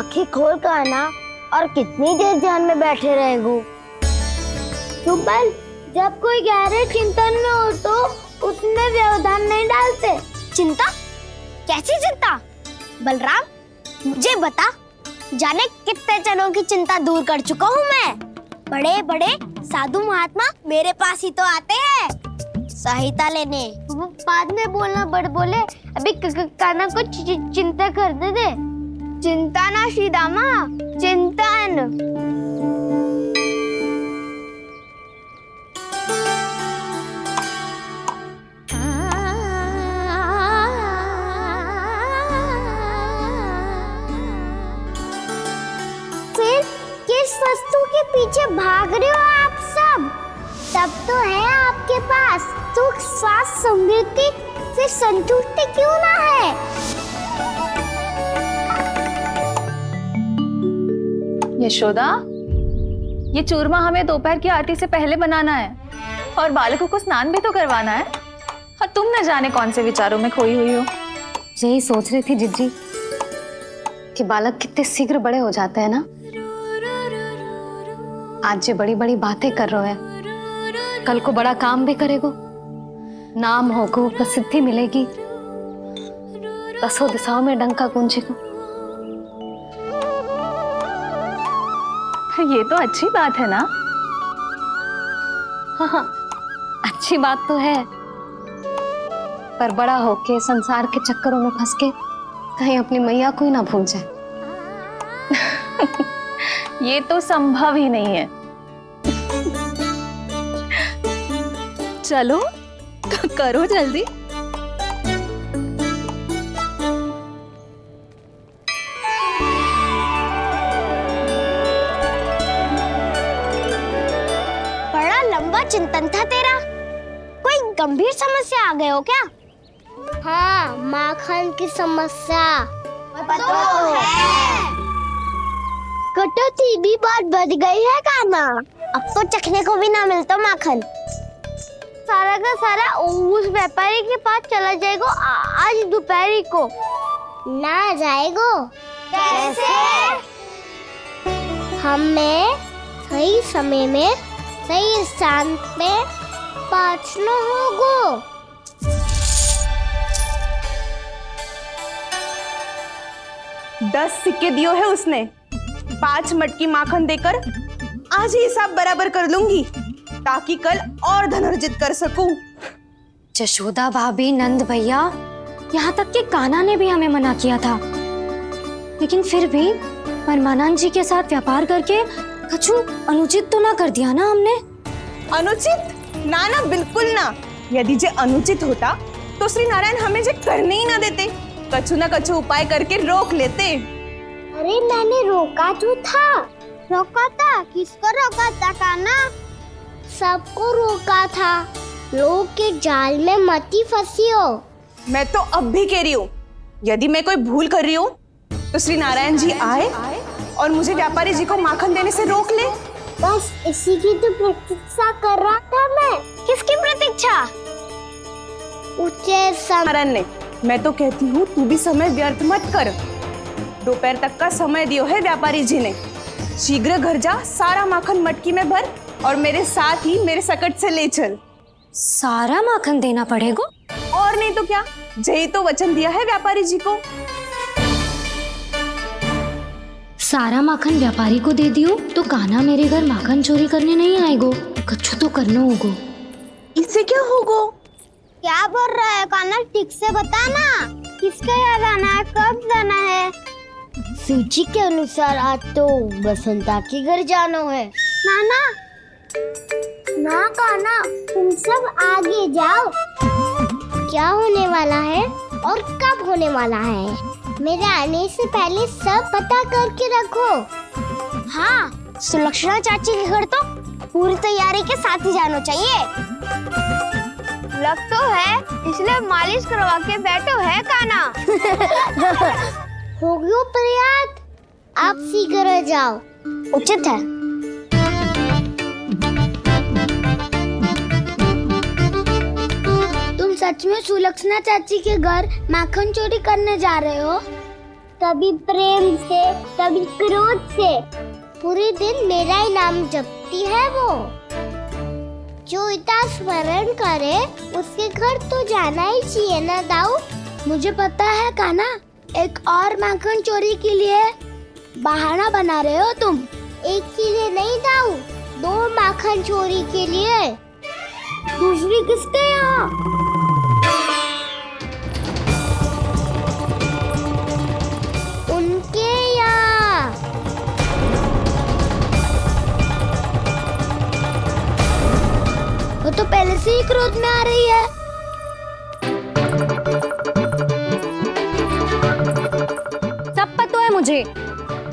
आंखें खोल कर आना और कितनी देर ध्यान में बैठे रहेगो। सुबल, जब कोई गहरे चिंतन में हो तो उसमें व्यवधान नहीं डालते। चिंता? कैसी चिंता? बलराम मुझे बता, जाने कितने जनों की चिंता दूर कर चुका हूँ मैं। बड़े बड़े साधु महात्मा मेरे पास ही तो आते हैं सहायता लेने। बाद में बोलना बड़ बोले, अभी काना को चिंता करने दे। चिंता ना श्रीदामा, चिंतन। फिर किस वस्तु के पीछे भाग रहे हो आप सब? सब तो है आपके पास सुख, स्वास्थ्य, समृद्धि, फिर संतुष्टि क्यों ना है? यशोदा, ये चूरमा हमें दोपहर की आरती से पहले बनाना है और बालकों को स्नान भी तो करवाना है। और तुम न जाने कौन से विचारों में खोई हुई हो। यही सोच रही थी जिज्जी कि बालक कितने शीघ्र बड़े हो जाते हैं ना। आज जो बड़ी बड़ी बातें कर रहे हैं, कल को बड़ा काम भी करेगो, नाम होगो, प्रसिद्धि मिलेगी, दसों दिशाओं में डंका गूंजेगा। ये तो अच्छी बात है ना। हाँ, अच्छी बात तो है, पर बड़ा होके संसार के चक्करों में फंस के कहीं अपनी मैया को ही ना भूल जाए। ये तो संभव ही नहीं है। चलो करो जल्दी। बड़ा लंबा चिंतन था तेरा। कोई गंभीर समस्या आ गए हो क्या? हाँ, माखन की समस्या तो है। कटौती भी बहुत बढ़ गई है काना। अब तो चखने को भी ना मिलता माखन। सारा का सारा उस व्यापारी के पास चला जाएगा आज दोपहर को। ना जाएगो? कैसे? हमें सही समय में सही स्थान पे पहुंचना होगा। 10 सिक्के दियो है उसने। 5 मटकी माखन देकर आज ही हिसाब बराबर कर लूंगी ताकि कल और धन अर्जित कर सकूं। जशोदा भाभी, नंद भैया, यहाँ तक कि कान्हा ने भी हमें मना किया था, लेकिन फिर भी परमानंद जी के साथ व्यापार करके कछु अनुचित तो ना कर दिया ना हमने? अनुचित? ना ना, बिल्कुल ना। यदि जे अनुचित होता तो श्री नारायण हमें जे करने ही ना देते, कछु ना कछु उपाय करके रोक लेते। अरे मैंने रोका तो था। रोका था? किसको रोका था काना? सबको रोका था। लोग के जाल में मती फंसी हो। मैं तो अब भी कह रही हूँ, यदि मैं कोई भूल कर रही हूँ तो श्री नारायण जी आए और मुझे व्यापारी जी को माखन देने से रोक ले। बस इसी की तो प्रतीक्षा कर रहा था मैं। किसकी प्रतीक्षा? उच्च नारायण ने। मैं तो कहती हूँ तू भी समय व्यर्थ मत कर। दोपहर तक का समय दियो है व्यापारी जी ने। शीघ्र घर जा, सारा माखन मटकी में भर और मेरे साथ ही मेरे सकट से ले चल। सारा माखन देना पड़ेगा? और नहीं तो क्या, यही तो वचन दिया है व्यापारी जी को। सारा माखन व्यापारी को दे दियो तो कान्हा मेरे घर माखन चोरी करने नहीं आएगो। कछु तो करना होगो। इससे क्या होगा? क्या बोल रहा है काना? ठीक से बता ना। किसका यहाँ जाना है, कब जाना है? सूची के अनुसार आज तो बसंता के घर जाना है। नाना ना काना, तुम सब आगे जाओ। क्या होने वाला है और कब होने वाला है, मेरे आने से पहले सब पता करके रखो। हाँ, सुलक्षणा चाची के घर तो पूरी तैयारी के साथ ही जाना चाहिए। लग तो है, इसलिए मालिश करवा के बैठो है काना। हो गयो प्रयास, आप शीघ्र जाओ। उचित है। तुम सच में सुलक्षणा चाची के घर माखन चोरी करने जा रहे हो? कभी प्रेम से, कभी क्रोध से। पूरे दिन मेरा ही नाम जपती है वो। जो इतना स्मरण करे उसके घर तो जाना ही चाहिए ना दाऊ। मुझे पता है कान्हा, एक और माखन चोरी के लिए बहाना बना रहे हो तुम। एक के लिए नहीं दाऊ, 2 माखन चोरी के लिए। दूसरी किसके यहाँ? उनके यहाँ। वो तो पहले से ही क्रोध में आ रही है। सब पता है मुझे,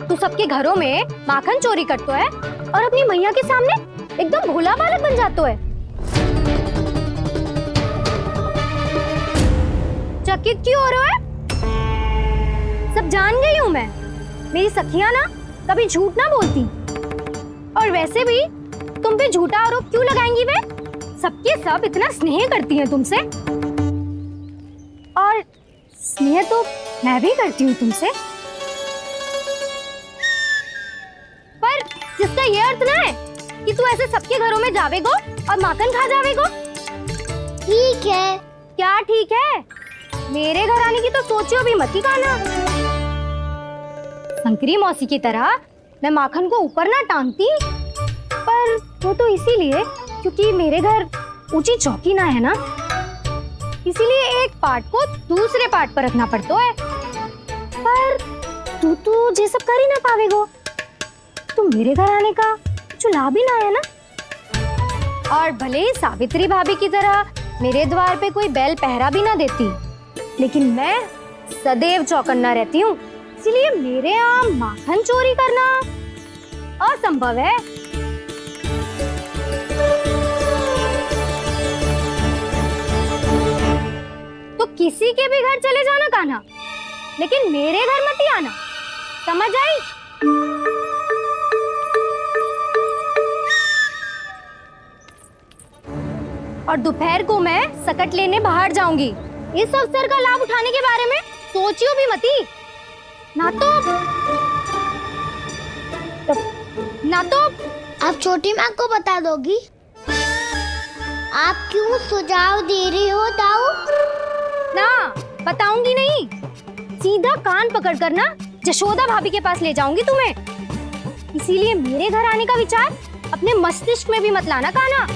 तू सबके घरों में माखन चोरी करतो है और अपनी मैया के सामने एकदम भोला बालक बन जातो है। चकित क्यों हो रहे हो? सब जान गई हूँ मैं। मेरी सखियां ना कभी झूठ ना बोलती, और वैसे भी तुम पे झूठा आरोप क्यों लगाएंगी वे? सबके सब इतना स्नेह करती हैं तुमसे, और स्नेह तो मैं भी करती हूँ तुमसे। पर जिसका ये अर्थ ना है कि तू ऐसे सबके घरों में जावेगो और माखन खा जावेगो। ठीक है। क्या ठीक है? मेरे घर आने की तो सोचियो भी मत ही कान्हा। शंकरी मौसी की तरह मैं माखन को ऊपर ना टांगती, पर वो तो इसीलिए क्योंकि मेरे घर ऊंची चौकी ना है ना, इसीलिए एक पार्ट को दूसरे पार्ट पर रखना पड़ता है। पर तू तो ये सब कर ही ना पावेगो, तो मेरे घर आने का कुछ लाभ ही ना है ना। और भले ही सावित्री भाभी की तरह मेरे द्वार पे कोई बैल पहरा भी ना देती, लेकिन मैं सदैव चौकन्ना रहती हूँ, इसलिए मेरे यहाँ माखन चोरी करना असंभव है। तो किसी के भी घर चले जाना कान्हा, लेकिन मेरे घर मत ही आना, समझ आई? और दोपहर को मैं सकट लेने बाहर जाऊंगी। इस अवसर का लाभ उठाने के बारे में सोचियो भी मती। ना तो आप छोटी माँ को बता दोगी? आप क्यों सुझाव दे रही हो दाऊ? ना बताऊंगी नहीं, सीधा कान पकड़ कर ना जशोदा भाभी के पास ले जाऊंगी तुम्हें। इसीलिए मेरे घर आने का विचार अपने मस्तिष्क में भी मत लाना कान्हा।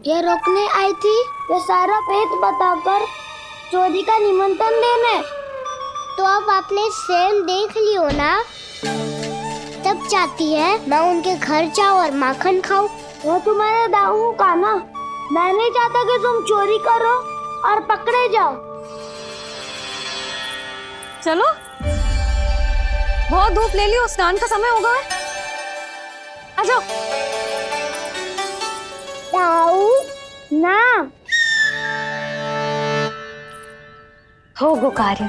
ये रोकने आई थी ये सारा भेद बताकर चोरी का निमंत्रण देने। तो अब आपने स्वयं देख लियो ना, तब चाहती है मैं उनके घर जाऊँ और माखन खाऊं। वो तुम्हारा दाऊ का ना, मैं नहीं चाहता कि तुम चोरी करो और पकड़े जाओ। चलो, बहुत धूप ले लियो, स्नान का समय होगा। आ जाओ। दाऊ ना हो गो कार्य।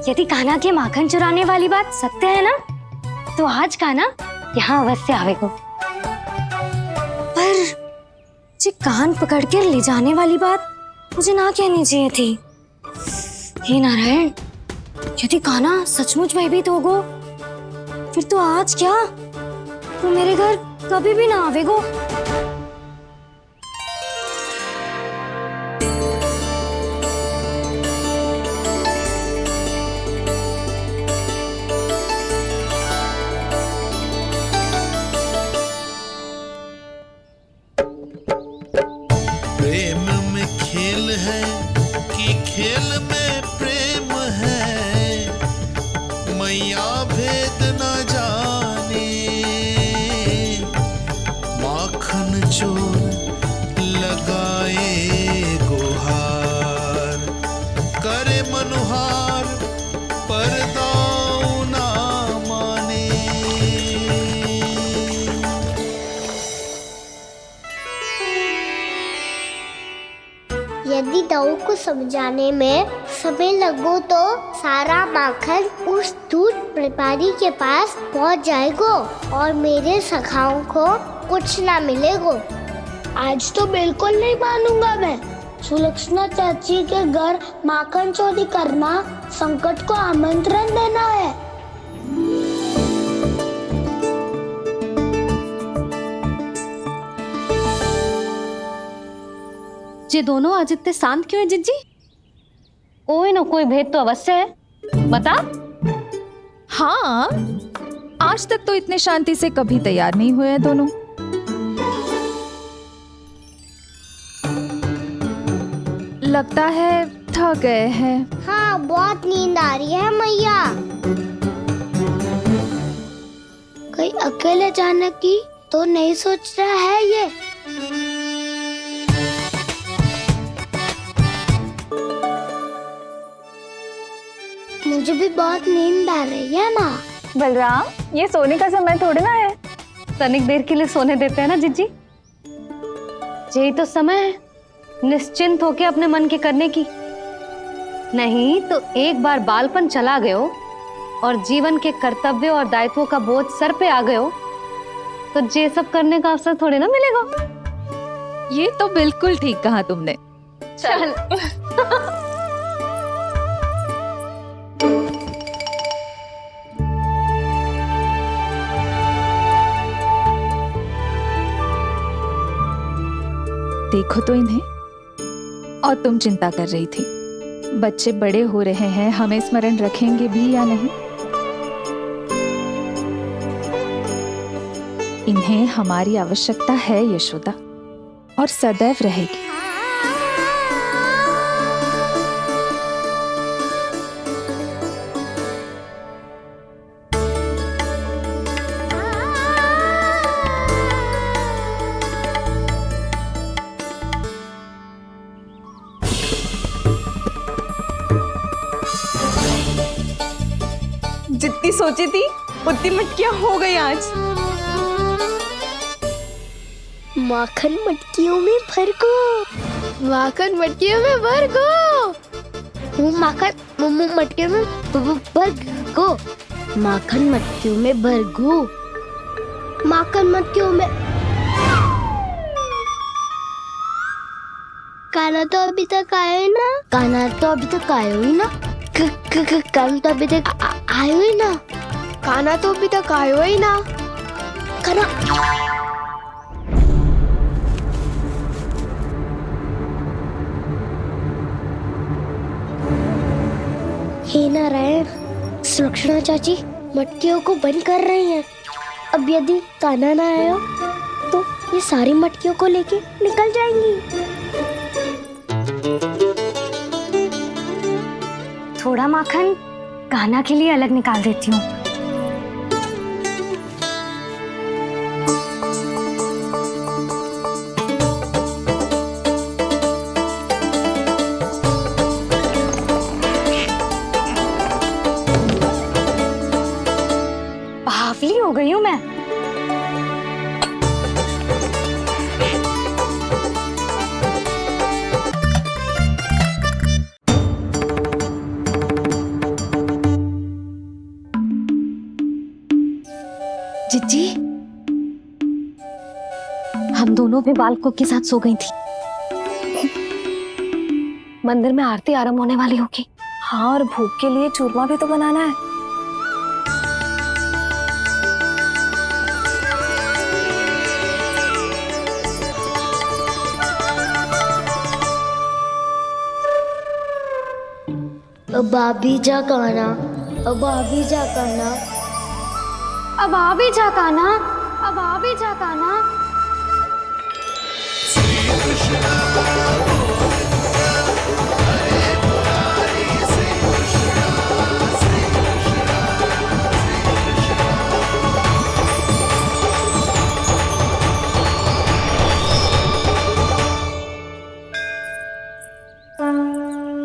यदि कान्हा के माखन चुराने वाली बात सत्य है ना, तो आज कान्हा यहाँ अवश्य आवेगो। पर जे कान पकड़ कर ले जाने वाली बात मुझे ना कहनी चाहिए थी। हे नारायण, यदि कान्हा सचमुच भयभीत होगो, फिर तो आज क्या, तो मेरे घर कभी भी ना आवेगो। प्रेम में खेल है कि खेल में प्रेम है, मैया भेद न जाने। माखन चोर लगाए गुहार, करे मनुहार पर दाऊ ना माने। यदि दाऊ को समझाने में समय लगो तो सारा माखन उस दूध व्यापारी के पास पहुंच जाएगो और मेरे सखाओं को कुछ ना मिलेगो। आज तो बिल्कुल नहीं मानूंगा मैं। सुलक्षणा चाची के घर माखन चोरी करना संकट को आमंत्रण देना है। ये दोनों आज इतने शांत क्यों है जिज्जी? कोई ना कोई भेद तो अवश्य है, बता। हाँ, आज तक तो इतने शांति से कभी तैयार नहीं हुए हैं दोनों। लगता है थक गए हैं। हाँ, बहुत नींद आ रही है मैया। कहीं अकेले जाने की तो नहीं सोच रहा है ये? मुझे भी बहुत नींद आ रही है माँ। बलराम, ये सोने का समय थोड़ी ना है। तनिक देर के लिए सोने देते हैं ना जिज्जी। यही तो समय है निश्चिंत होके अपने मन के करने की। नहीं तो एक बार बालपन चला गयो और जीवन के कर्तव्य और दायित्वों का बोझ सर पे आ गयो तो ये सब करने का अवसर थोड़ी ना मिलेगा। ये तो बिल्कुल ठीक कहा तुमने। चल देखो तो इन्हें। और तुम चिंता कर रही थी बच्चे बड़े हो रहे हैं, हमें स्मरण रखेंगे भी या नहीं। इन्हें हमारी आवश्यकता है यशोदा, और सदैव रहेगी। जितनी सोची थी उतनी मटकियां हो गई आज। माखन मटकियों में भर को, माखन मटकियों में भर को, माखन मटकियों में भर को, माखन मटकियों में भर को, माखन मटकियों में। काना तो अभी तक आया ही ना, काना तो अभी तक आया ही ना, काना तो अभी तक आयो ही ना, काना तो अभी तक आयो ही ना, काना। हे नारायण, सुलक्षणा चाची मटकियों को बंद कर रही हैं। अब यदि काना ना आया तो ये सारी मटकियों को लेके निकल जाएंगी। थोड़ा माखन कान्हा के लिए अलग निकाल देती हूँ। बावली हो गई हूँ मैं। जिज्जी, हम दोनों भी बालकों के साथ सो गई थी। मंदिर में आरती आरंभ होने वाली होगी। हाँ, और भूख के लिए चूरमा भी तो बनाना है। अब भाभी जा काना, अब भाभी जा काना, अब आ भी जा कान्हा, अब आ भी जा कान्हा।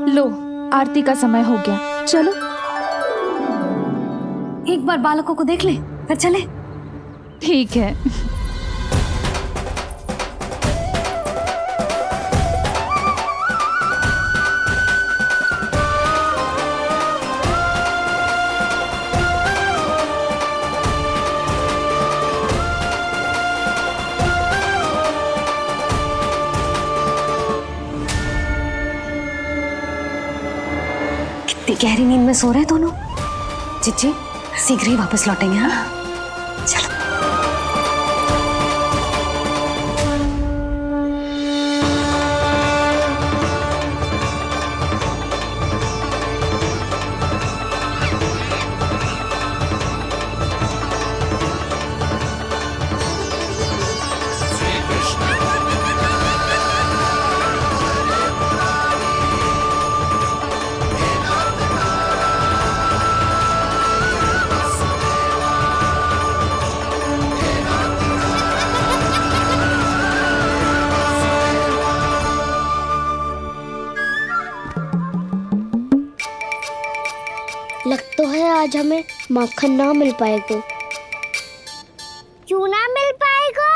लो, आरती का समय हो गया, चलो। एक बार बालकों को देख ले फिर चले। ठीक है। इतनी गहरी नींद में सो रहे दोनों। जीजी शीघ्र ही वापस लौटेंगे। हाँ चलो। लग तो है आज हमें माखन ना मिल पाएगा। क्यों ना मिल पाएगा?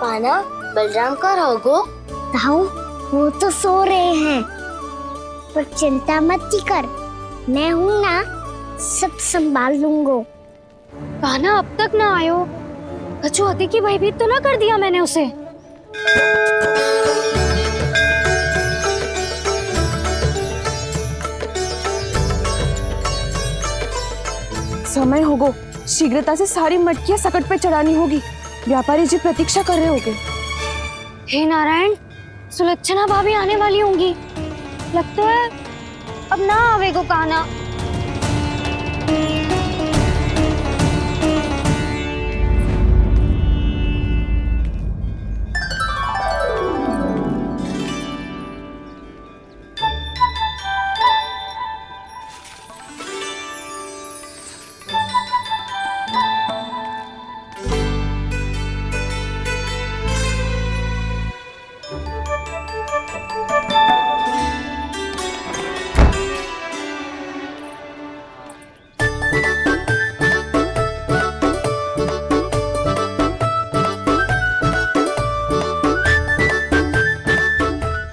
कान्हा बलराम का रहोगो? ताऊ वो तो सो रहे हैं, पर चिंता मत कर, मैं हूँ ना, सब संभाल लूंगा। कान्हा अब तक ना आयो। कछु अति की भयभीत तो ना कर दिया मैंने उसे? समय होगो, शीघ्रता से सारी मटकियां सकट पे चढ़ानी होगी। व्यापारी जी प्रतीक्षा कर रहे होंगे। हे नारायण, सुलक्षणा भाभी आने वाली होंगी। लगता है अब ना आवेगो कान्हा।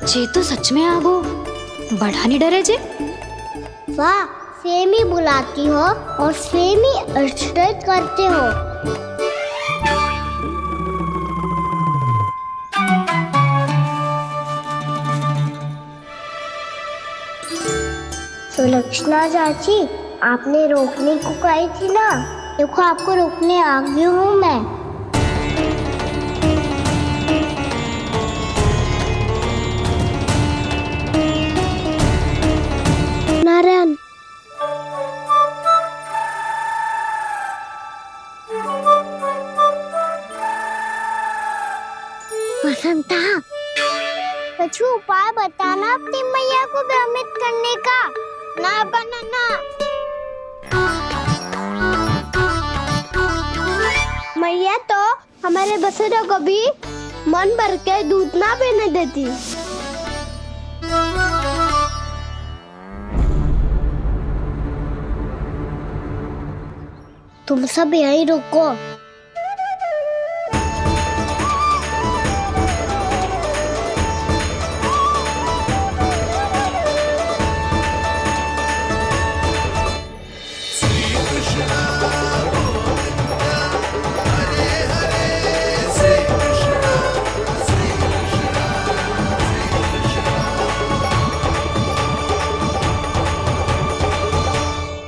जे तो सच में आगो, बड़ा नहीं डरे जे। वाह, सेम ही बुलाती हो और सेम ही अर्चना करते हो। सुलक्षणा चाची, आपने रोकने को कही थी ना, देखो आपको रोकने आ गई हूँ मैं। नारायण, बसंता, कुछ उपाय बताना अपनी मैया को भ्रमित करने का। ना बनाना। मैया तो हमारे बसेरा को भी मन भर के दूध ना पीने देती। तुम सब यहीं रुको।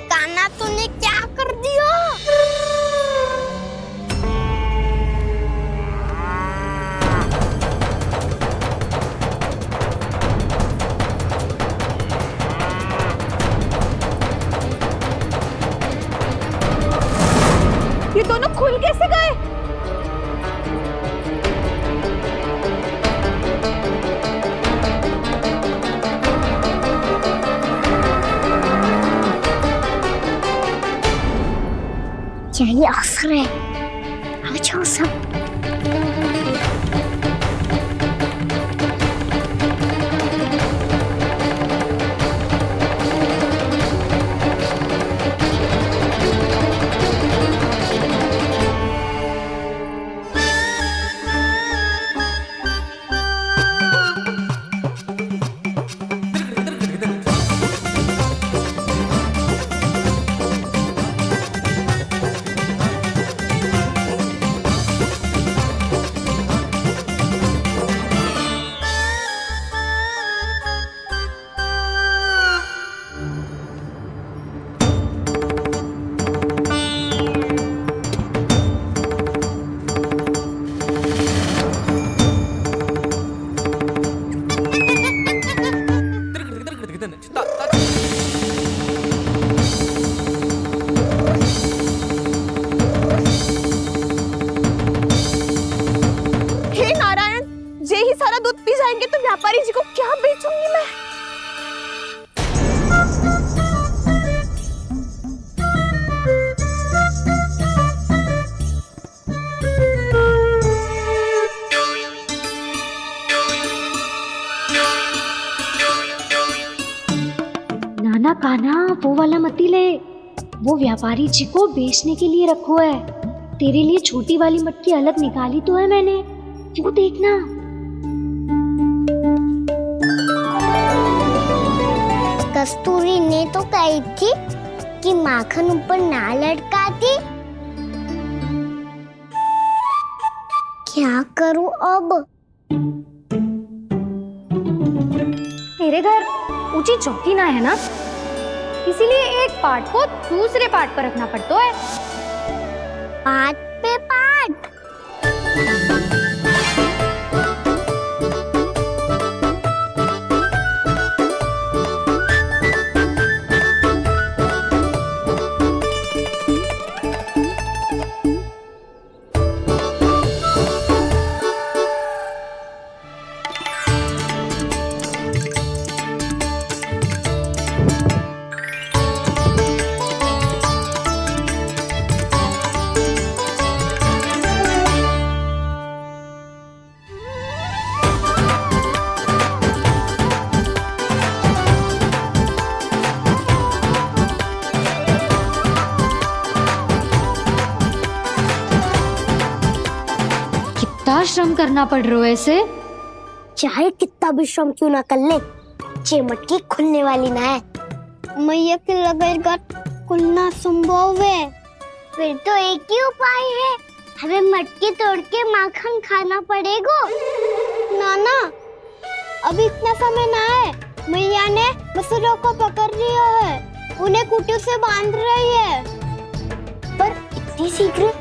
कान्हा तूने क्या कर दिया? ये दोनों खुल कैसे गए? यही अवसर है, आ जाओ सब। व्यापारी जी को क्या बेचूंगी मैं? नाना कान्हा, वो वाला मती ले, वो व्यापारी जी को बेचने के लिए रखो है। तेरे लिए छोटी वाली मटकी अलग निकाली तो है मैंने, वो देखना। कस्तूरी ने तो कही थी कि माखन ऊपर ना लटकाती। क्या करूं अब? मेरे घर ऊंची चौकी ना है ना, इसीलिए एक पार्ट को दूसरे पार्ट पर रखना पड़ता है। पार्ट पे पार्ट। कितना श्रम करना पड़ रहा है इसे। चाहे कितना भी श्रम क्यों ना कर ले, ये मटकी खुलने वाली ना है। मैया के लगेगा खुलना संभव है। फिर तो एक ही उपाय है, हमें मटकी तोड़ के माखन खाना पड़ेगा। नाना, अभी इतना समय ना है। मैया ने बछड़ों को पकड़ लिया है, उन्हें कुटियों से बांध रही है। पर इतनी शीघ्र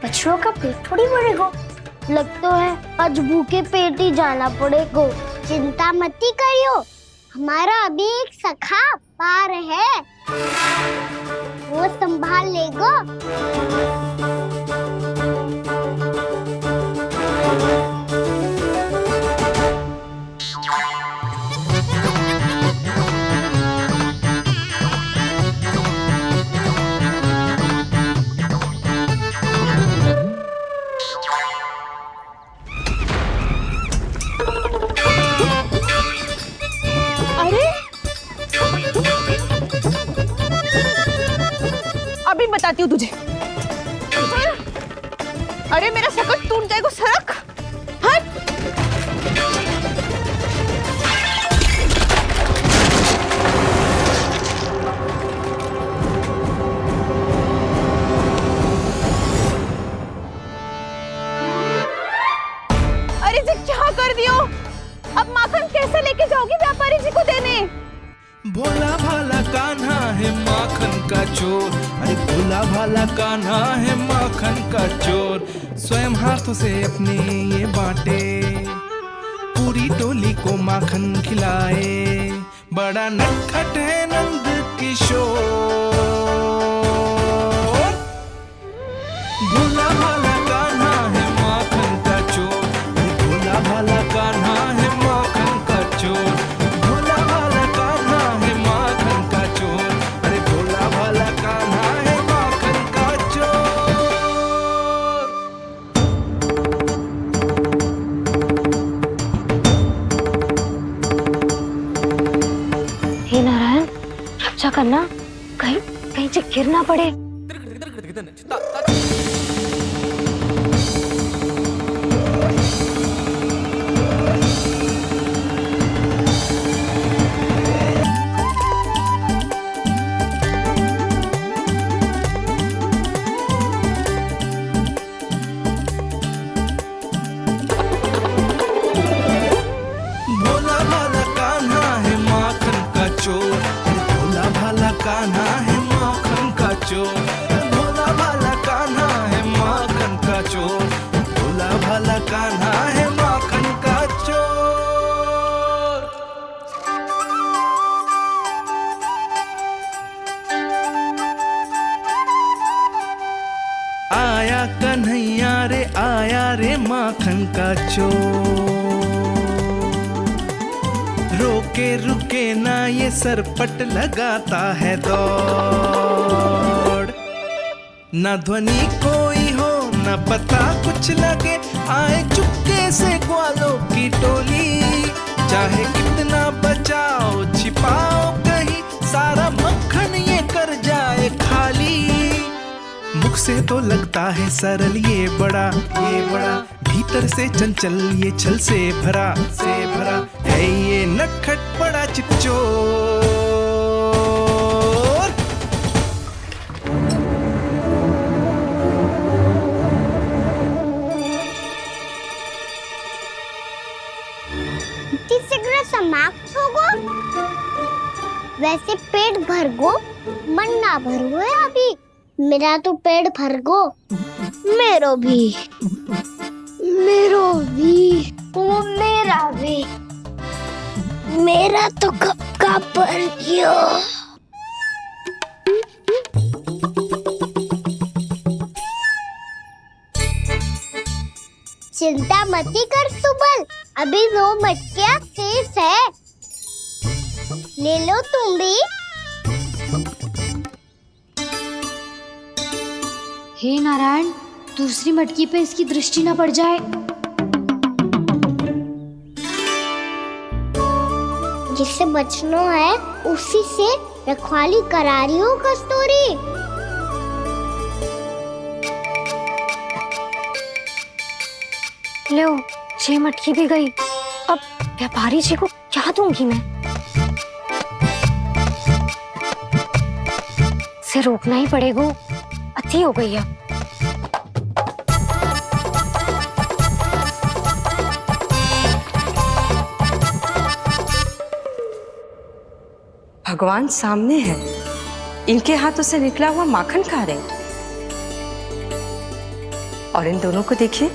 बछड़ों का पेट थोड़ी भरेगा। लगता है आज भूखे पेट ही जाना पड़ेगा। चिंता मत करियो, हमारा अभी एक सखा पार है, वो संभाल लेगा। अभी बताती हूँ तुझे। अरे मेरा सकट टूट जाएगा, सरक हट। अरे जी क्या कर दियो? अब माखन कैसे लेके जाओगी व्यापारी जी को देने? भोला भाला कान्हा है माखन का चोर, अरे भोला भाला कान्हा है माखन का चोर। स्वयं हाथों से अपने ये बांटे, पूरी टोली को माखन खिलाए। बड़ा नटखट है नंद किशोर। भोला भाला कान्हा है माखन का चोर, अरे भोला भाला कान्हा है माखन का चोर। भोला भाला कान्हा है माखन का चोर, अरे भोला भाला कान्हा है माखन का चोर। हे नारायण, रक्षा करना, कहीं कहीं से गिर ना पड़े। भोला भाला कान्हा है माखन का चोर, अरे भोला भाला कान्हा है माखन का चोर। भोला भाला कान्हा है माखन का चोर, भोला भाला कान्हा है माखन का चोर। आया कन्हैया रे, आया रे माखन का चोर। रुके रुके ना ये सरपट लगाता है दौड़। ना ध्वनि कोई हो ना पता कुछ लगे, आए चुपके से ग्वालों की टोली। चाहे कितना बचाओ छिपाओ कहीं, सारा मक्खन ये कर जाए खाली। मुख से तो लगता है सरल ये बड़ा भीतर से चंचल ये छल से भरा है ये नटखट बड़ा चिच्चोर। शीघ्र समाप्त होगो। वैसे पेट भर गो, मन ना भरो है अभी। मेरा तो पेट भर गो। मेरो भी ओ मेरा भी। मेरा तो कब का भर गयो। चिंता मती कर सुबल, अभी 2 मटकियाँ शेष है। ले लो तुम भी। हे नारायण, दूसरी मटकी पे इसकी दृष्टि न पड़ जाए। जिससे बचना है उसी से रखवाली करा रही हो कस्तूरी। लो, 6 मटकी भी गई। अब व्यापारी जी को क्या दूंगी मैं? इसे रोकना ही पड़ेगा, अति हो गई है। भगवान सामने है, इनके हाथों से निकला हुआ माखन खा रहे हैं। और इन दोनों को देखिए,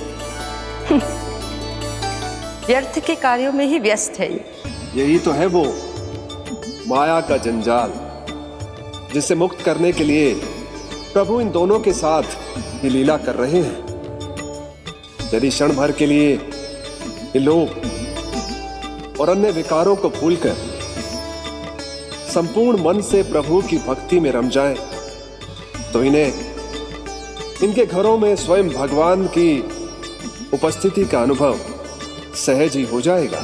व्यर्थ के कार्यों में ही व्यस्त है। यही तो है वो माया का जंजाल, जिसे मुक्त करने के लिए प्रभु इन दोनों के साथ ये लीला कर रहे हैं। यदि क्षण भर के लिए ये लोग और अन्य विकारों को भूलकर संपूर्ण मन से प्रभु की भक्ति में रम जाएं, तो इन्हें इनके घरों में स्वयं भगवान की उपस्थिति का अनुभव सहज ही हो जाएगा।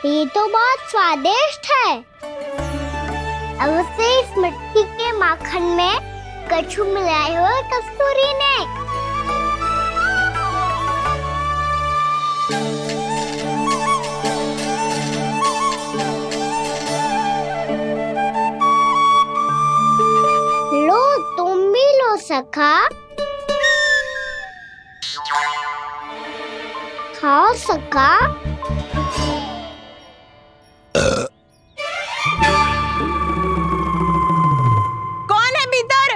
ये तो बहुत स्वादिष्ट है। अवश्य इस मिट्टी के माखन में कछु मिलाए हुए कस्तूरी ने। लो तुम भी लो सखा। खाओ सखा। कौन है भीतर?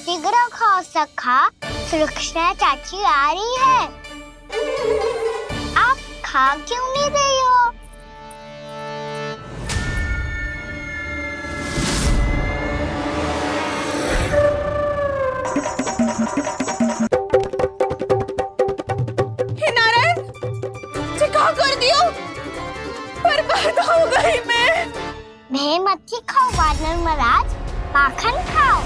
शीघ्र खाओ सखा, सुलक्षणा चाची आ रही है। आप खा क्यों नहीं रही हो? हे नारायण, ये क्या कर दियो? बर्बाद हो गई मैं। भय मत खाओ वानर महाराज, माखन खाओ।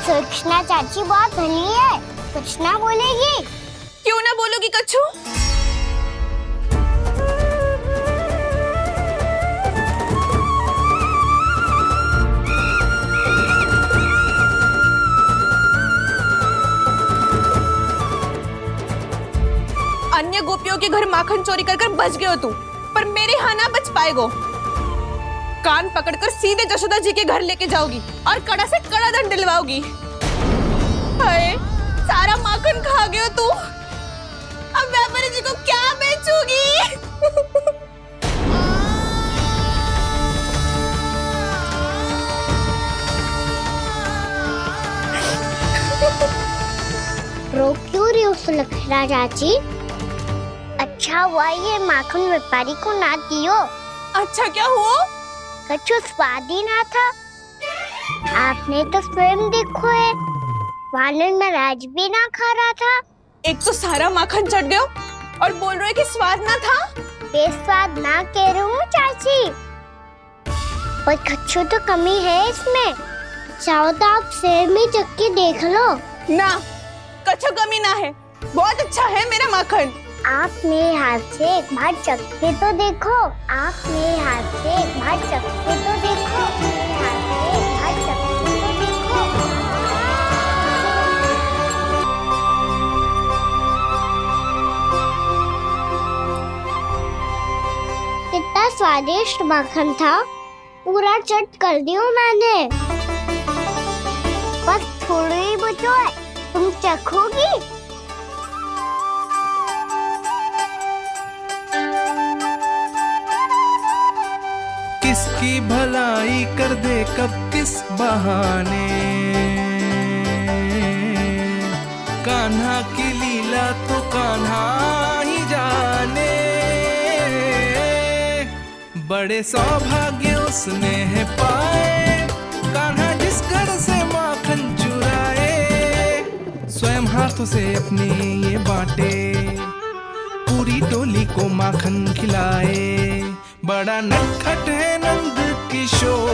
सुलक्षणा चाची बहुत भली है, कुछ ना बोलेगी। क्यों ना बोलोगी कच्छू? के घर माखन चोरी कर कर बच गए हो तू, पर मेरे यहाँ ना बच पाएगो। कान पकड़कर सीधे जशोदा जी के घर लेके जाओगी और कड़ा से कड़ा दंड दिलवाओगी। हाय, सारा माखन खा गए हो तू। अब व्यापारी जी को क्या बेचूगी? रो क्यों रही हो सुलक्षणा चाची? अच्छा हुआ ये माखन व्यापारी को ना दियो। अच्छा क्या हुआ? कछु स्वाद ही ना था। आपने तो स्वयं देखो है, वानर नाराज भी ना खा रहा था। एक तो सारा माखन चढ़ गयो और बोल रहे कि स्वाद ना था। बेस्वाद ना कह रही हूँ चाची, पर कछु तो कमी है इसमें। चाहो तो आप सेब में चख के देख लो। ना, कछु कमी ना है, बहुत अच्छा है मेरा माखन। आप मेरे हाथ से एक बार चख के तो देखो। आप मेरे हाथ से एक बार चख के तो देखो। मेरे हाथ से एक बार चख के तो देखो। कितना स्वादिष्ट माखन था, पूरा चट कर दिया मैंने। बस थोड़ी ही बचो है, तुम चखोगी? किसकी भलाई कर दे कब किस बहाने, कान्हा की लीला तो कान्हा ही जाने। बड़े सौभाग्य उसने है पाए, कान्हा जिस घर से माखन चुराए। स्वयं हाथों से अपने ये बांटे, पूरी टोली को माखन खिलाए। बड़ा नटखट है नंद किशोर,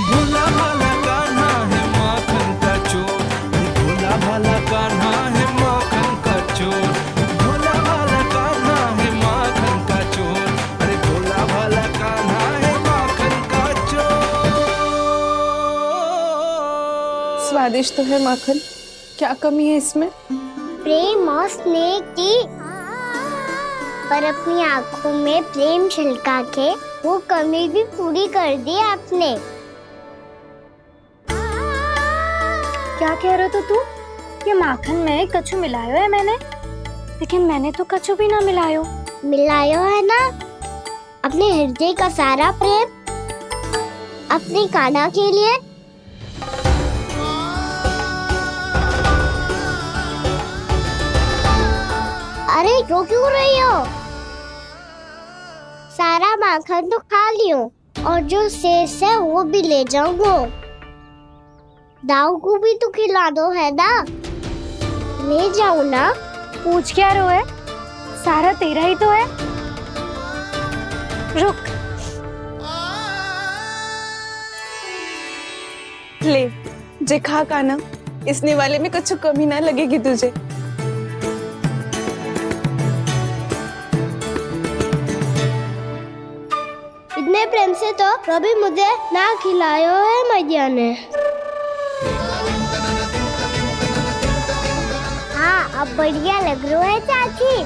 भोला भाला कान्हा है माखन का चोर। भोला भाला कान्हा है माखन का चोर। भोला भाला कान्हा है माखन का चोर। अरे भोला भाला कान्हा है माखन का चोर। स्वादिष्ट तो है माखन, क्या कमी है इसमें? प्रेम और स्नेह की, पर अपनी आंखों में प्रेम छलका के वो कमी भी पूरी कर दी आपने। क्या कह रहे हो तू? ये माखन में कछु मिलायो है मैंने, लेकिन मैंने तो कछु भी ना मिलायो। मिलायो है ना अपने हृदय का सारा प्रेम अपनी कान्हा के लिए। अरे रो क्यों रही हो? सारा माखन तो खा लियो और जो शेष है वो भी ले जाऊंगा। दाऊ को भी तो खिला दो है ना, ले जाओ ना। पूछ क्या रहो है, सारा तेरा ही तो है। रुक, ले जे खा कान्हा, इसने वाले में कुछ कमी ना लगेगी तुझे। इतने प्रेम से तो कभी मुझे ना खिलायो है मैया ने। हाँ, अब बढ़िया लग रहा है चाची।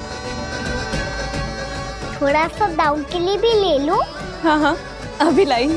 थोड़ा सा दाऊ के लिए भी ले लो। हाँ हाँ, अभी लाई।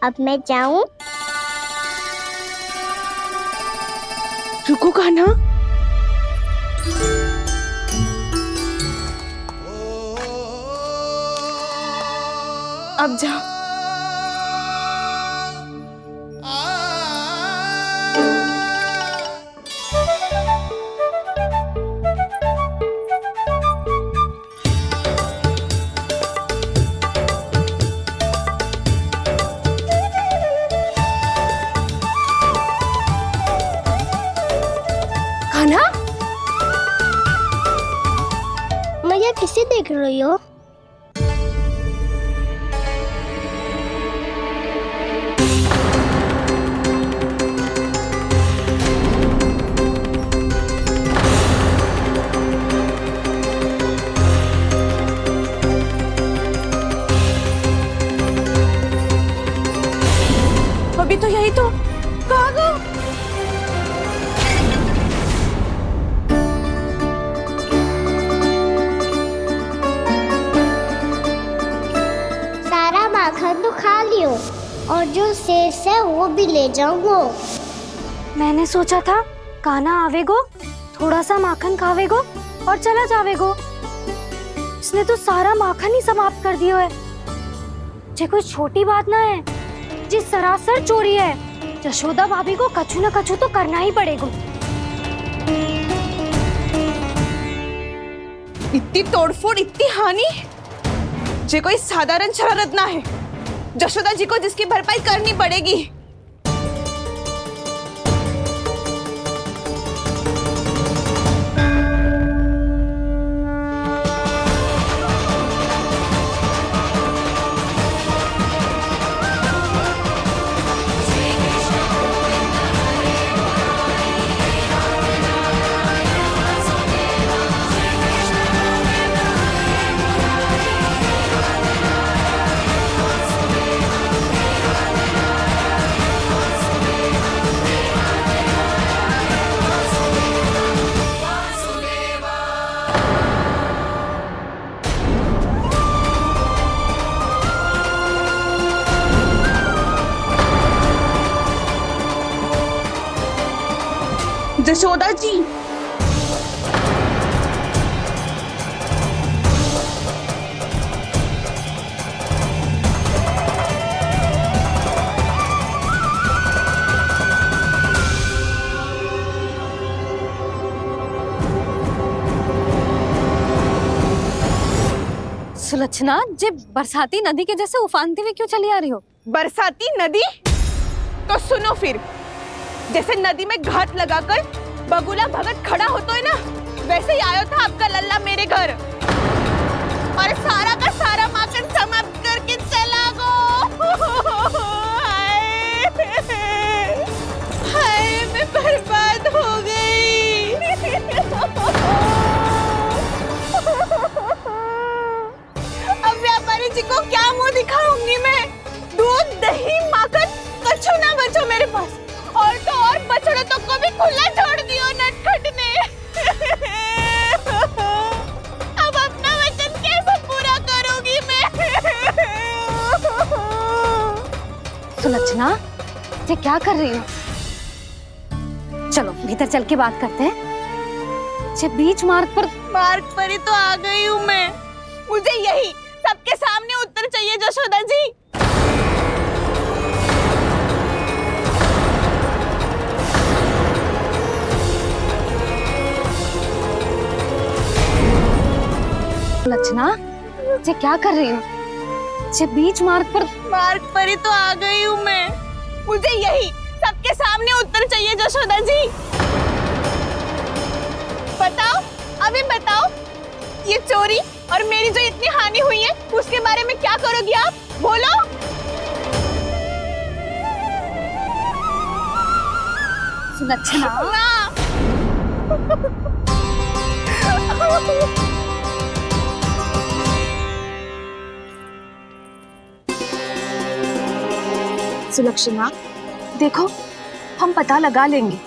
अब मैं जाऊं? रुको कान्हा, अब जा। कान्हा, रही हो? अभी तो यही तो कहाँ गो? सारा माखन तो खा लियो और जो शेष है वो भी ले जाऊंगो। मैंने सोचा था कान्हा आवेगो, थोड़ा सा माखन खावेगो और चला जावेगो। इसने तो सारा माखन ही समाप्त कर दिया है। ये कोई छोटी बात ना है, जी सरासर चोरी है। यशोदा भाभी को कछु न कछु तो करना ही पड़ेगा। इतनी तोड़फोड़, इतनी हानि, ये कोई साधारण शरारत ना है। यशोदा जी को जिसकी भरपाई करनी पड़ेगी। यशोदा जी, सुलक्षणा, जे बरसाती नदी के जैसे उफानते हुए क्यों चली आ रही हो? बरसाती नदी? तो सुनो फिर, जैसे नदी में घाट लगाकर बगुला भगत खड़ा होता है ना, वैसे ही आया था आपका लल्ला मेरे घर और सारा का सारा माखन समाप्त करके चला गो। हाय, मैं बर्बाद हो गई। अब व्यापारी जी को क्या मुंह दिखाऊंगी मैं? दूध, दही, माखन कछु ना बचो मेरे पास। और तो और बछड़ों तो को भी खुला छोड़ दियो नटखट ने। अब अपना वचन कैसे पूरा करूंगी मैं? सुलक्षणा, ये क्या कर रही हो? चलो भीतर चल के बात करते हैं। ये बीच मार्ग पर ही तो आ गई हूँ मैं। मुझे यही सबके सामने उत्तर चाहिए यशोदा जी। सुलक्षणा, ये क्या कर रही हो? ये बीच मार्ग पर ही तो आ गई हूँ मैं। मुझे यही सबके सामने उत्तर चाहिए यशोदा जी। बताओ, अभी बताओ, ये चोरी और मेरी जो इतनी हानि हुई है उसके बारे में क्या करोगी आप? बोलो। सुलक्षणा, सुलक्षणा, देखो, हम पता लगा लेंगे।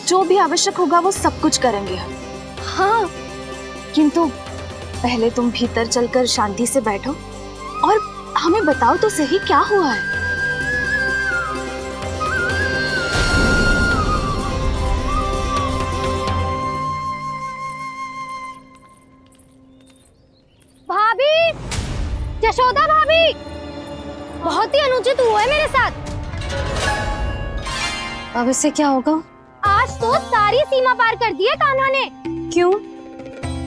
जो भी आवश्यक होगा वो सब कुछ करेंगे हम। हाँ, किंतु पहले तुम भीतर चलकर शांति से बैठो और हमें बताओ तो सही क्या हुआ है। भाभी, यशोदा भाभी, बहुत ही अनुचित हुआ है मेरे साथ। अब इससे क्या होगा? आज तो सारी सीमा पार कर दी है कान्हा ने। क्यों?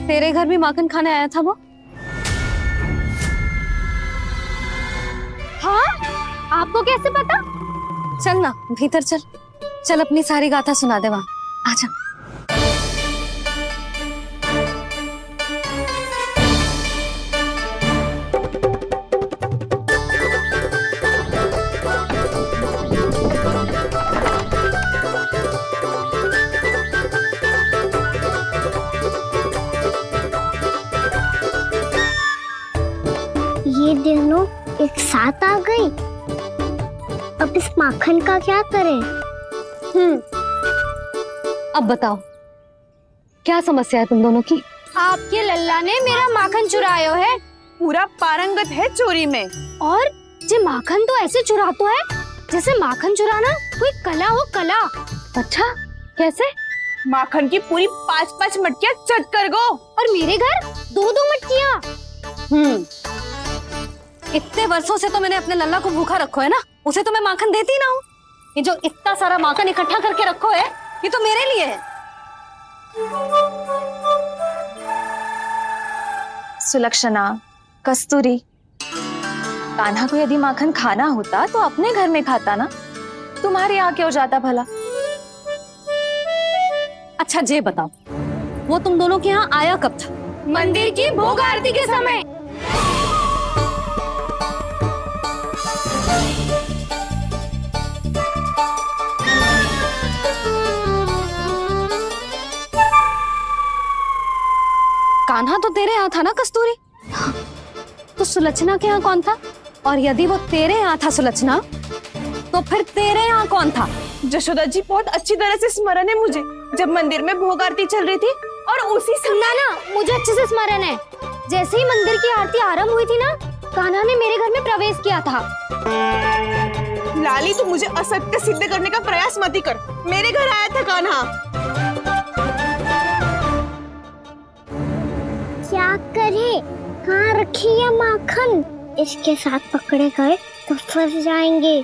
तेरे घर भी माखन खाने आया था वो? हाँ? आपको कैसे पता? चल ना भीतर चल, चल अपनी सारी गाथा सुना दे वहां। आजा। ये दोनों एक साथ आ गई। अब इस माखन का क्या करें? अब बताओ क्या समस्या है तुम दोनों की? आपके लल्ला ने मेरा माखन चुरायो है। पूरा पारंगत है चोरी में। और जे माखन तो ऐसे चुरातो है जैसे माखन चुराना कोई कला हो, कला। अच्छा, कैसे? माखन की पूरी 5-5 मटकियां चट कर गो। और मेरे घर 2-2 मटकियां। इतने वर्षों से तो मैंने अपने लल्ला को भूखा रखो है ना, उसे तो मैं माखन देती ना हूँ। ये जो इतना सारा माखन इकट्ठा करके रखो है, ये तो मेरे लिए है। सुलक्षणा, कस्तूरी, कान्हा को यदि माखन खाना होता तो अपने घर में खाता ना, तुम्हारे यहाँ क्यों जाता भला? अच्छा जे बताओ, वो तुम दोनों के यहाँ आया कब था? मंदिर की भोग आरती के समय। कान्हा तो तेरे यहाँ था ना कस्तूरी? तो सुलक्षणा के यहाँ कौन था? और यदि वो तेरे यहाँ था सुलक्षणा, तो फिर तेरे यहाँ कौन था? जशोदा जी बहुत अच्छी तरह से स्मरण है मुझे, जब मंदिर में भोग आरती चल रही थी और उसी समय ना मुझे अच्छे से स्मरण है। जैसे ही मंदिर की आरती आरंभ हुई थी ना, कान्हा ने मेरे घर में प्रवेश किया था। लाली, तू मुझे असत्य सिद्ध करने का प्रयास मत ही कर। मेरे घर आया था कान्हा। क्या करे? कहाँ रखी है माखन? इसके साथ पकड़े गए तो फंस जाएंगे।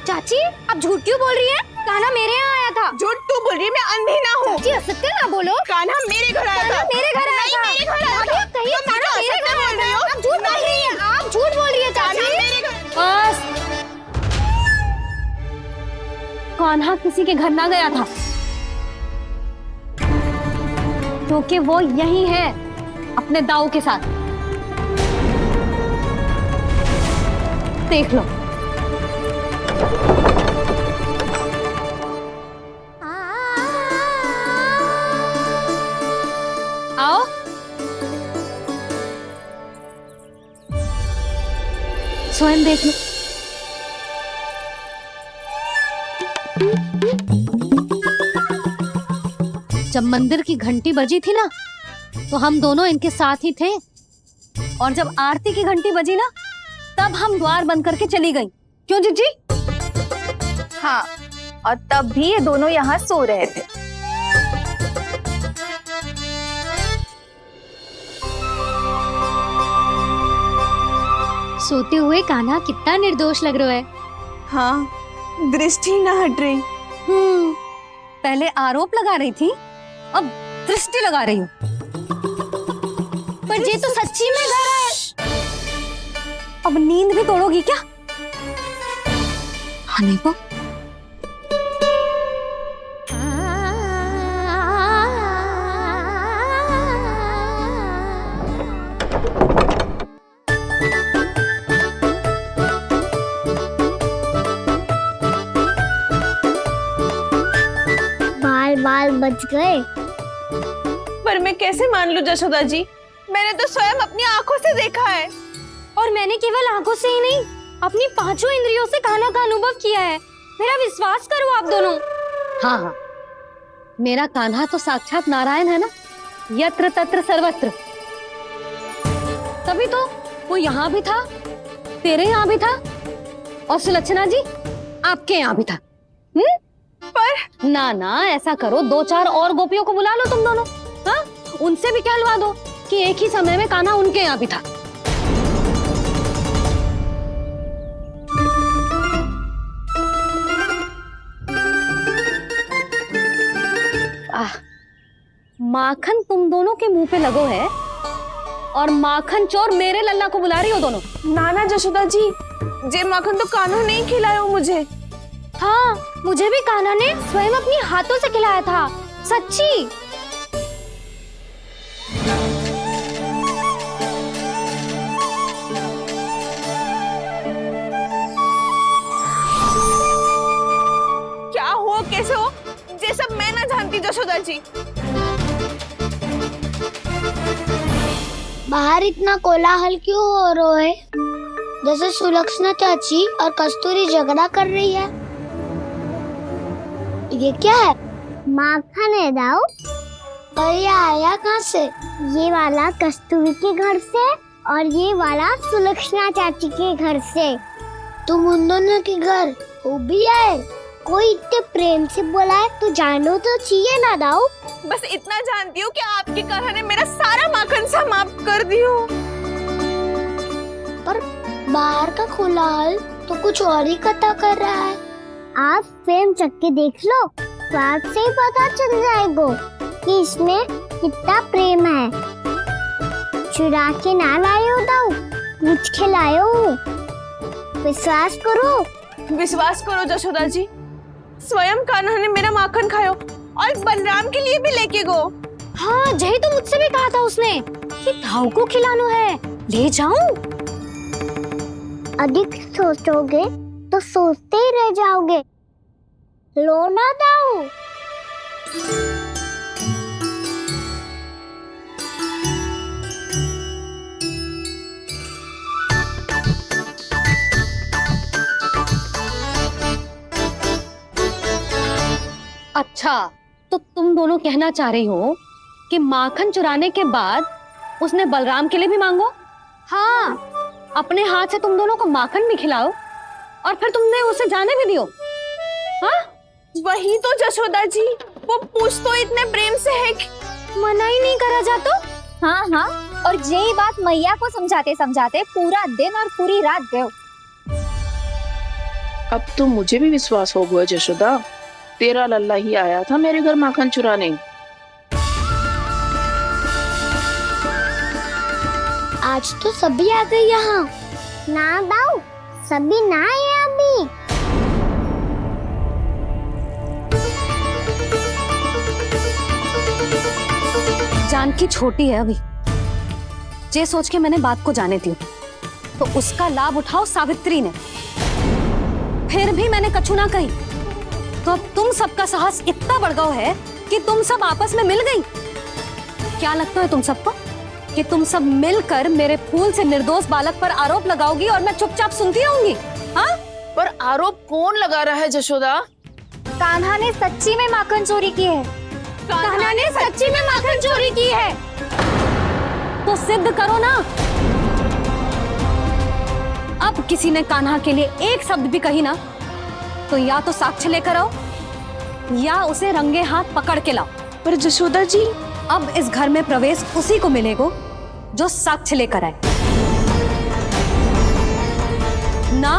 चाची, आप झूठ क्यों बोल रही है? कान्हा मेरे यहाँ आया था। झूठ तू बोल रही है, मैं अंधी ना हूँ। चाची, असत्य ना बोलो। कान्हा मेरे घर आया था। मेरे घर आया था। मेरे घर आया था। कहिए तुम कान्हा मुझे मेरे घर असत्य आया बोल रही हो। था। आप झूठ बोल रही है। आप झूठ बोल रही है चाची। मेरे घर। बस, कान्हा किसी के घर ना गया था, क्योंकि वो यही है अपने दाऊ के साथ। देख लो। आओ। स्वयं देख लो। जब मंदिर की घंटी बजी थी ना, तो हम दोनों इनके साथ ही थे। और जब आरती की घंटी बजी ना, तब हम द्वार बंद करके चली गई। क्यों जीजी? हाँ, और तब भी ये दोनों यहाँ सो रहे थे। सोते हुए कान्हा कितना निर्दोष लग रहा है। हाँ, दृष्टि ना हट रही। पहले आरोप लगा रही थी, अब दृष्टि लगा रही हूँ। पर ये तो सच्ची में घर है। अब नींद भी तोड़ोगी क्या? हनी को बाल बाल बच गए। पर मैं कैसे मान लूं जशोदा जी? मैंने तो स्वयं अपनी आंखों से देखा है। और मैंने केवल आंखों से ही नहीं, अपनी 5 इंद्रियों से कान्हा का अनुभव किया है। मेरा विश्वास करो आप दोनों। हाँ हाँ, मेरा कान्हा तो साक्षात नारायण है ना, यत्र तत्र सर्वत्र। तभी तो वो यहाँ भी था, तेरे यहाँ भी था, और सुलक्षणा जी आपके यहाँ भी था। पर ना ना, ऐसा करो, 2-4 और गोपियों को बुला लो तुम दोनों। हाँ, उनसे भी कहलवा दो कि एक ही समय में कान्हा उनके यहाँ भी था। माखन तुम दोनों के मुंह पे लगो है, और माखन चोर मेरे लल्ला को बुला रही हो दोनों। नाना जशोदा जी, जे माखन तो कान्हा नहीं खिलाया मुझे। हाँ, मुझे भी कान्हा ने स्वयं अपनी हाथों से खिलाया था, सच्ची। क्या हो, कैसे हो, ये सब मैं ना जानती जशोदा जी। बाहर इतना कोलाहल क्यों हो रहा है? जैसे सुलक्षणा चाची और कस्तूरी झगड़ा कर रही है। ये क्या है? माखन है दाऊ। और ये आया कहाँ से? ये वाला कस्तूरी के घर से और ये वाला सुलक्षणा चाची के घर से। तुम उन दोनों के घर वो भी आए? कोई इतने प्रेम से बोला है तो जानो तो चाहिए ना दाऊ। बस इतना जानती हूँ कि आपके कारण ने मेरा सारा माखन समाप्त कर दियो। पर बाहर का कोलाहल तो कुछ और ही कथा कर रहा है। आप प्रेम चख के देख लो तो आपसे ही पता चल जाएगा कि इसमें कितना प्रेम है। चुरा के ना लायो दाऊ, मुझ के लायो। विश्वास करो जशोदा जी, स्वयं कान्हा ने मेरा माखन खायो और बलराम के लिए भी लेके गो। हाँ, यही तो मुझसे भी कहा था उसने कि दाऊ को खिलानो है, ले जाऊं। अधिक सोचोगे तो सोचते ही रह जाओगे। लो ना दाऊ। अच्छा, तो तुम दोनों कहना चाह रही हो कि माखन चुराने के बाद उसने बलराम के लिए भी मांगो? हाँ, अपने हाथ से तुम दोनों को माखन भी खिलाओ और फिर तुमने उसे जाने भी दियो। हाँ, वही तो जशोदा जी, वो पूछ तो इतने प्रेम से है कि मना ही नहीं करा जातो। हाँ हाँ, और यही बात मैया को समझाते समझाते पूरा दिन और पूरी रात गयो। अब तो मुझे भी विश्वास हो गया जशोदा, तेरा लल्ला ही आया था मेरे घर माखन चुराने। आज तो सभी आ गए यहाँ। ना दाऊ, सभी ना आए अभी। जानकी छोटी है अभी, ये सोच के मैंने बात को जाने दी तो उसका लाभ उठाओ सावित्री ने। फिर भी मैंने कछु ना कही तो अब तुम सबका साहस इतना बढ़ गया है कि तुम सब आपस में मिल गई। क्या लगता है तुम सबको कि तुम सब मिलकर मेरे फूल से निर्दोष बालक पर आरोप लगाओगी और मैं चुपचाप सुनती रहूंगी? हाँ, पर आरोप कौन लगा रहा है जशोदा? कान्हा ने सच्ची में माखन चोरी की है। कान्हा ने सच्ची में माखन चोरी की है तो सिद्ध करो ना। अब किसी ने कान्हा के लिए एक शब्द भी कही ना तो या तो साक्ष्य लेकर आओ या उसे रंगे हाथ पकड़ के लाओ। पर जशोदा जी, अब इस घर में प्रवेश उसी को मिलेगा जो साक्ष्य लेकर आए। ना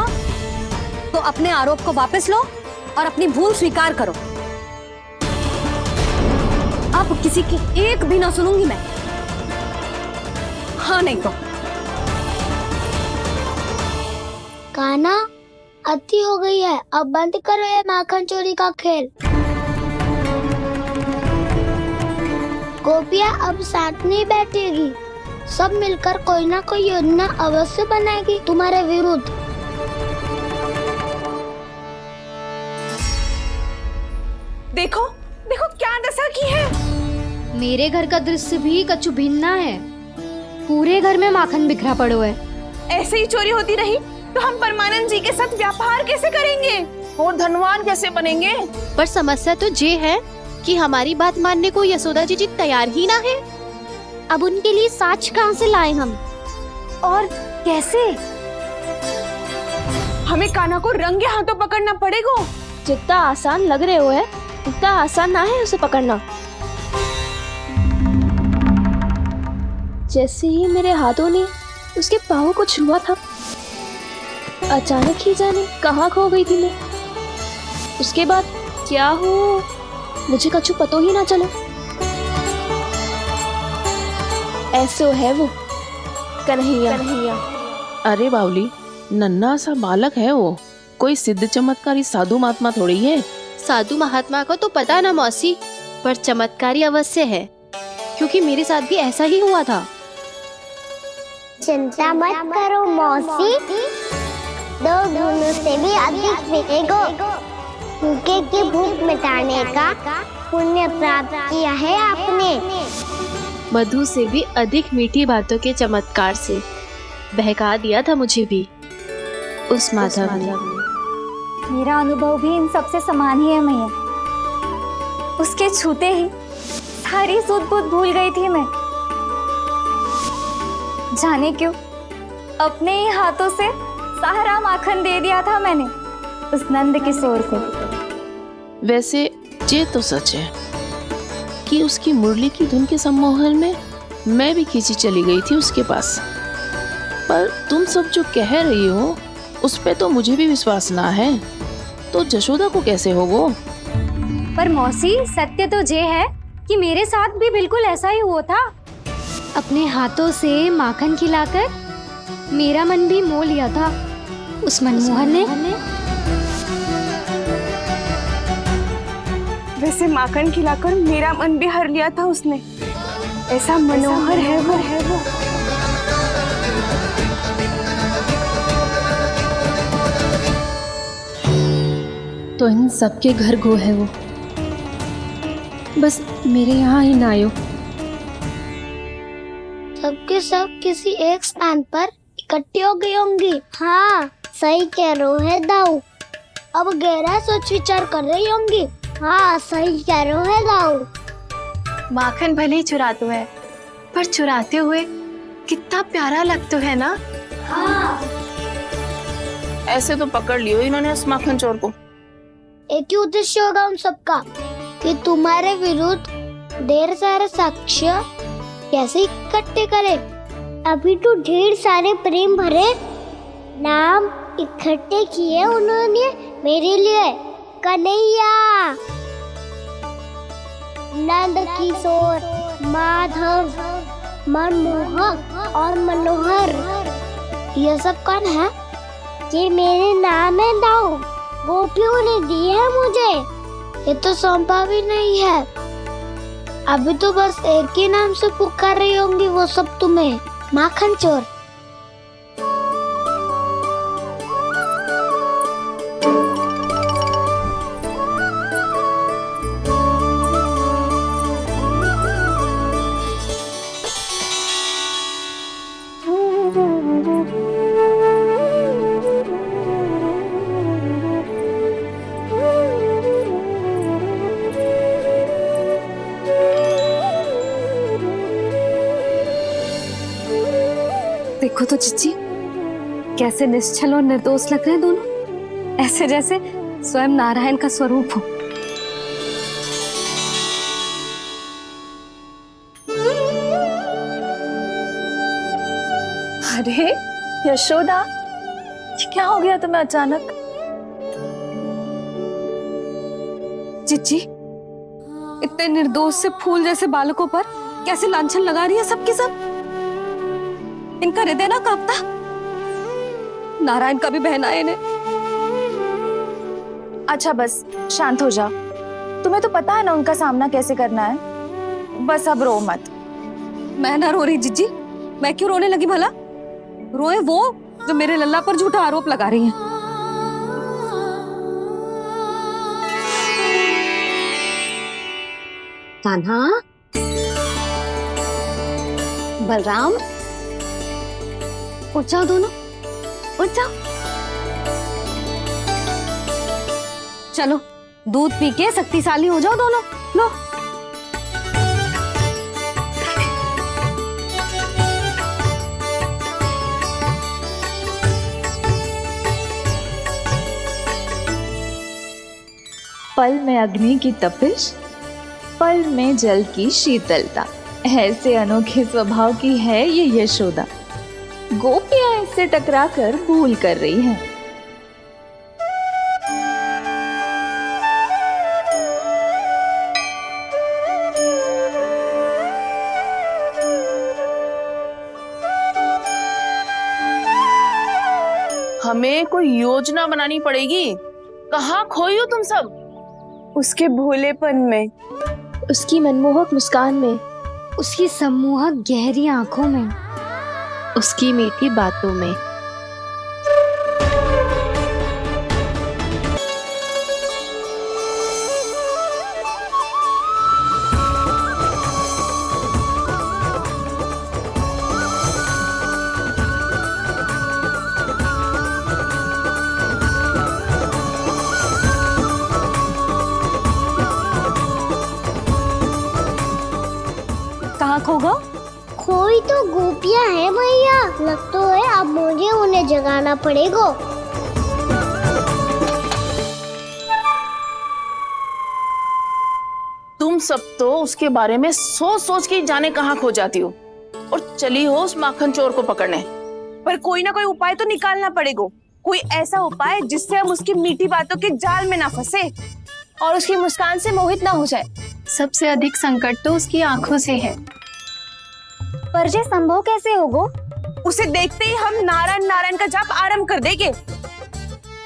तो अपने आरोप को वापस लो और अपनी भूल स्वीकार करो। अब किसी की एक भी ना सुनूंगी मैं। हाँ नहीं तो कान्हा, अति हो गई है, अब बंद करो ये माखन चोरी का खेल। गोपियाँ अब साथ नहीं बैठेगी, सब मिलकर कोई ना कोई योजना अवश्य बनाएगी तुम्हारे विरुद्ध। देखो देखो क्या दशा की है। मेरे घर का दृश्य भी कछु भिन्न है। पूरे घर में माखन बिखरा पड़ो है। ऐसे ही चोरी होती रही तो हम परमानंद जी के साथ व्यापार कैसे करेंगे और धनवान कैसे बनेंगे? पर समस्या तो ये है कि हमारी बात मानने को यशोदा जी तैयार ही ना है। अब उनके लिए साक्ष्य कहाँ से लाएं हम? और कैसे? हमें कान्हा को रंगे हाथों पकड़ना पड़ेगा। जितना आसान लग रहे हो है उतना आसान ना है उसे पकड़ना। जैसे ही मेरे हाथों ने उसके पाँव को छुआ था, अचानक ही जाने कहाँ खो गई थी मैं। उसके बाद क्या हो मुझे कछु पता ही ना चला। ऐसो है वो कन्हैया। अरे बावली, नन्हा सा बालक है वो, कोई सिद्ध चमत्कारी साधु महात्मा थोड़ी है। साधु महात्मा को तो पता ना मौसी, पर चमत्कारी अवश्य है, क्योंकि मेरे साथ भी ऐसा ही हुआ था। चिंता मत करो मौसी, 2 गुणों से भी अधिक मिलेगा। भूखे की भूख मिटाने का पुण्य प्राप्त किया है आपने। मधु से भी अधिक मीठी बातों के चमत्कार से बहका दिया था मुझे भी उस माधव ने। मेरा अनुभव भी इन सबसे समान ही है मैया। उसके छूते ही सारी सूध बूध भूल गई थी मैं। जाने क्यों अपने ही हाथों से सारा माखन दे दिया था मैंने उस नंद किशोर को। वैसे ये तो सच है कि उसकी मुरली की धुन के सम्मोहन में मैं भी खींची चली गई थी उसके पास। पर तुम सब जो कह रही हो उस पे तो मुझे भी विश्वास ना है, तो जशोदा को कैसे होगो? पर मौसी, सत्य तो ये है कि मेरे साथ भी बिल्कुल ऐसा ही हुआ था। अपने हाथों से माखन खिलाकर मेरा मन भी मोह लिया था उस मनमोहन ने। वैसे माखन खिलाकर मेरा मन भी हर लिया था उसने। ऐसा मनोहर है वो। तो इन सबके घर गो है वो, बस मेरे यहाँ ही ना आयो। सबके सब किसी एक स्थान पर इकट्ठी हो गई होंगी। हाँ सही कह रहे हो दाऊ। अब गहरा सोच विचार कर रही होंगी। हाँ सही कह रहे हो दाऊ। माखन भले ही चुराते है, पर चुराते हुए कितना प्यारा लगता है ना। हाँ। ऐसे तो पकड़ लियो इन्होंने उस माखन चोर को। एक ही उद्देश्य होगा उन सबका कि तुम्हारे विरुद्ध ढेर सारे साक्ष्य कैसे इकट्ठे करे। अभी तो ढेर सारे प्रेम भरे नाम इकट्ठे किए उन्होंने मेरे लिए। कन्हैया, नंद किशोर, माधव, मनमोहक और मनोहर, ये सब कौन है? ये मेरे नाम है दाऊ। गोपियों ने दी है मुझे, ये तो सौंपा भी नहीं है। अभी तो बस एक ही नाम से पुकार रही होंगी वो सब तुम्हें, माखन चोर। देखो तो चिच्ची, कैसे निश्चल और निर्दोष लग रहे हैं दोनों, ऐसे जैसे स्वयं नारायण का स्वरूप हो। अरे यशोदा, ये क्या हो गया तुम्हें अचानक? चिच्ची, इतने निर्दोष से फूल जैसे बालकों पर कैसे लांछन लगा रही है सबके सब। इनका हृदय ना कांपता? नारायण का भी बहना है इन्हें। अच्छा बस शांत हो जाओ, तुम्हें तो पता है ना उनका सामना कैसे करना है। बस अब रो मत। मैं ना रो रही जिज्जी, मैं क्यों रोने लगी भला? रोए वो जो मेरे लल्ला पर झूठा आरोप लगा रही हैं। कान्हा, बलराम, उठ जाओ दोनों, उठ जाओ। चलो दूध पी के शक्तिशाली हो जाओ दोनों। लो। पल में अग्नि की तपिश, पल में जल की शीतलता, ऐसे अनोखे स्वभाव की है ये यशोदा। गोपियां इससे टकराकर भूल कर रही हैं। हमें कोई योजना बनानी पड़ेगी। कहाँ खोई हो तुम सब? उसके भोलेपन में, उसकी मनमोहक मुस्कान में, उसकी सम्मोहक गहरी आंखों में, उसकी मीठी बातों में। तो गोपियां हैं भैया, लगता है अब मुझे उन्हें जगाना पड़ेगा। तुम सब तो उसके बारे में सोच सोच के जाने कहाँ खो जाती हो और चली हो उस माखन चोर को पकड़ने। पर कोई ना कोई उपाय तो निकालना पड़ेगा, कोई ऐसा उपाय जिससे हम उसकी मीठी बातों के जाल में ना फंसे और उसकी मुस्कान से मोहित ना हो जाए। सबसे अधिक संकट तो उसकी आंखों से है। पर ये संभव कैसे होगा? उसे देखते ही हम नारायण नारायण का जाप आरंभ कर देंगे।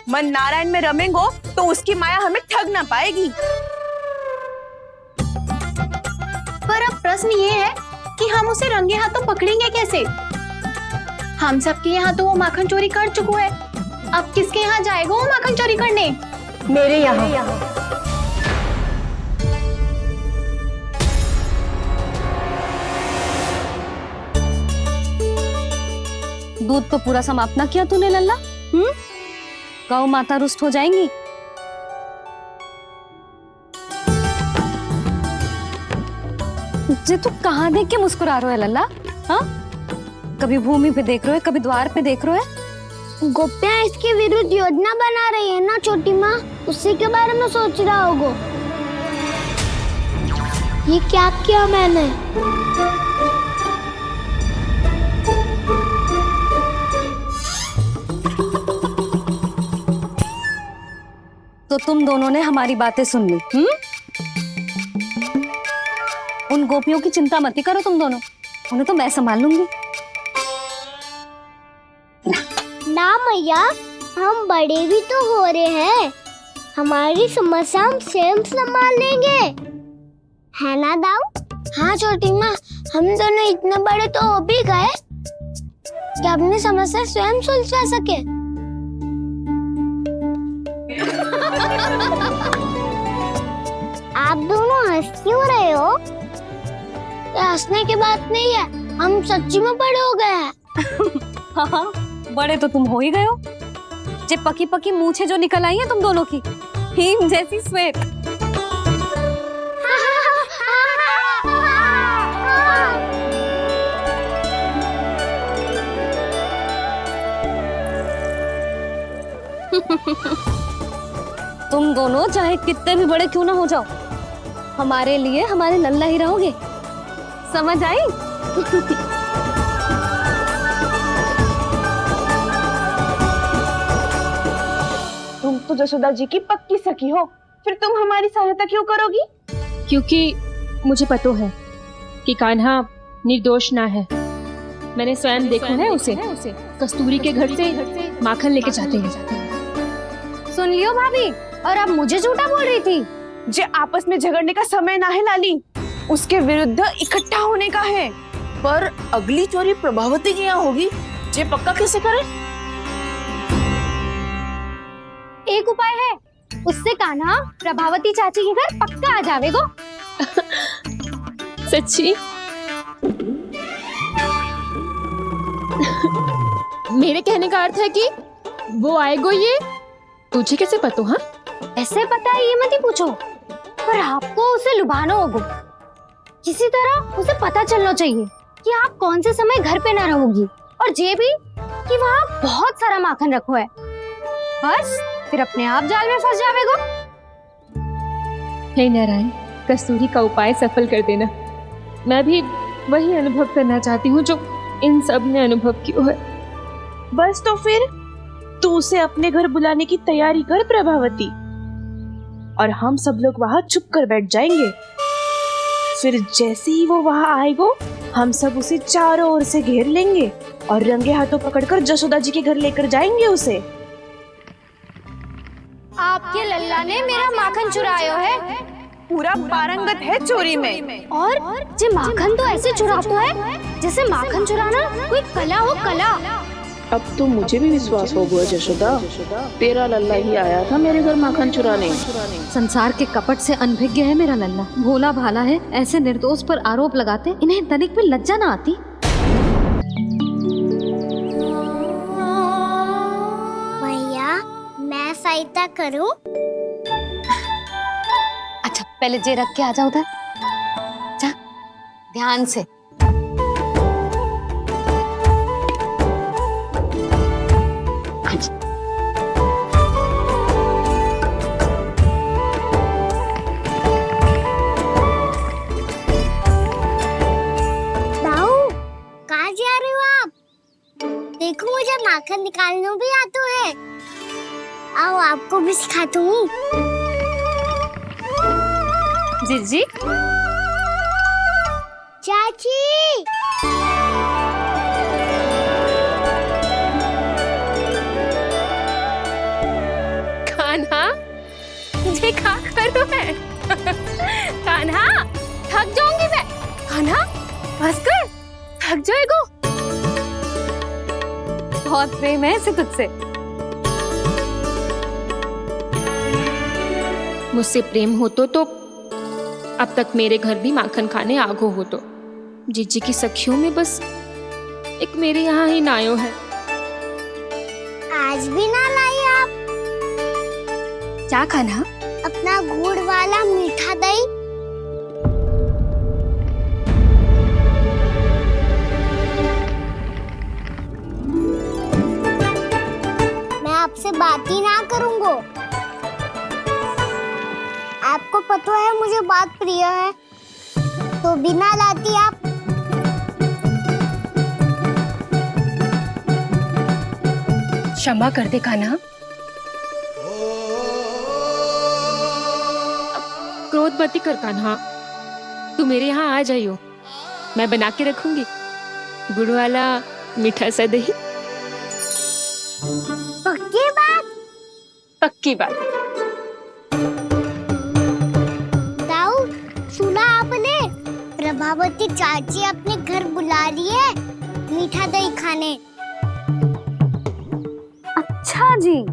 मन नारायण में रमेंगो तो उसकी माया हमें ठग ना पाएगी। पर अब प्रश्न ये है कि हम उसे रंगे हाथों पकड़ेंगे कैसे? हम सबके यहाँ तो वो माखन चोरी कर चुका है, अब किसके यहाँ जाएगा वो माखन चोरी करने? मेरे यहाँ। दूध तो पूरा समाप्त ना किया तूने लल्ला। गौ माता रुष्ट हो जाएंगी। जे तू कहाँ देख के मुस्कुरा रहे हो लल्ला? हाँ, कभी भूमि पे देख रहे हो, कभी द्वार पे देख रहे हो। गोपियां इसके विरुद्ध योजना बना रही है ना छोटी माँ, उसी के बारे में सोच रहा होगा। ये क्या किया मैंने? तो तुम दोनों ने हमारी बातें सुन ली। उन गोपियों की चिंता मत करो तुम दोनों, उन्हें तो मैं संभाल लूंगी। ना मैया, हम बड़े भी तो हो रहे हैं, हमारी समस्या हम स्वयं संभाल लेंगे, है ना दाऊ? हाँ छोटी माँ, हम दोनों इतने बड़े तो हो भी गए कि अपनी समस्या स्वयं सुलझा सके। आप दोनों हंस क्यों रहे हो? ये हंसने की बात नहीं है, हम सच्ची में बड़े हो गए हैं। हाँ, बड़े तो तुम हो ही गए हो। जे पकी पकी मूछें जो निकल आई हैं तुम दोनों की, हिम जैसी श्वेत। तुम दोनों चाहे कितने भी बड़े क्यों ना हो जाओ, हमारे लिए हमारे लल्ला ही रहोगे, समझ आई? तुम तो जसोदा जी की पक्की सखी हो, फिर तुम हमारी सहायता क्यों करोगी? क्योंकि मुझे पता है कि कान्हा निर्दोष ना है। मैंने स्वयं देखा है उसे कस्तूरी के घर से माखन लेके जाते हैं। सुन लियो भाभी, और अब मुझे झूठा बोल रही थी। जे आपस में झगड़ने का समय ना है लाली, उसके विरुद्ध इकट्ठा होने का है। पर अगली चोरी प्रभावती की यहाँ होगी, जे पक्का कैसे करे? एक उपाय है, उससे कान्हा प्रभावती चाची के घर पक्का आ जावेगो। सच्ची? मेरे कहने का अर्थ है कि वो आएगो, ये तुझे कैसे पता? हाँ, ऐसे पता है ये मत ही पूछो, पर आपको उसे लुभाना होगा। किसी तरह उसे पता चलना चाहिए कि आप कौन से समय घर पे ना रहोगी, और ये भी कि वहाँ बहुत सारा माखन रखो है। बस फिर अपने आप जाल में फंस जावेगो। हे नारायण, कस्तूरी का उपाय सफल कर देना। मैं भी वही अनुभव करना चाहती हूँ जो इन सब ने अनुभव किया है। बस तो फिर तू उसे अपने घर बुलाने की तैयारी कर प्रभावती, और हम सब लोग वहाँ चुप कर बैठ जाएंगे। फिर जैसे ही वो वहाँ आएगा, हम सब उसे चारों ओर से घेर लेंगे और रंगे हाथों पकड़कर जसोदा जी के घर लेकर जाएंगे उसे। आपके लल्ला ने मेरा माखन चुराया है, पूरा पारंगत है चोरी में। और जे माखन तो ऐसे चुराता है जैसे माखन चुराना कोई कला हो, कला। अब तो मुझे भी विश्वास हो गया जशोदा, तेरा लल्ला ही आया था मेरे घर माखन चुराने। संसार के कपट से अनभिज्ञ है मेरा लल्ला, भोला भाला है। ऐसे निर्दोष पर आरोप लगाते इन्हें तनिक भी लज्जा ना आती। भैया, मैं सहायता करूं? अच्छा, पहले जे रख के आ जाओ उधर, जा ध्यान से। देखो मुझे माखन निकालना भी आता है। आओ आपको भी सिखाता हूँ। जीजी चाची कान्हा मुझे क्या करो है? कान्हा थक जाऊंगी मैं। कान्हा बस कर, थक जाएगा। बहुत प्रेम है इसे तुझसे। मुझसे प्रेम हो तो अब तक मेरे घर भी माखन खाने आगो हो तो। जीजी की सखियों में बस एक मेरे यहाँ ही नायो है। आज भी ना लाई आप? क्या खाना? अपना गुड़ वाला मीठा दही। मैं आपसे बात ही ना करूंगा। आपको पता है मुझे बात प्रिय है, तो बिना लाती आप। क्षमा कर दे कान्हा। क्रोध मत कर कान्हा, तू मेरे यहाँ आ जाइयो, मैं बना के रखूंगी गुड़ वाला मीठा सा दही। पक्की बात? पक्की बात। दाऊ, सुना आपने? प्रभावती चाची अपने घर बुला रही है मीठा दही खाने। अच्छा जी,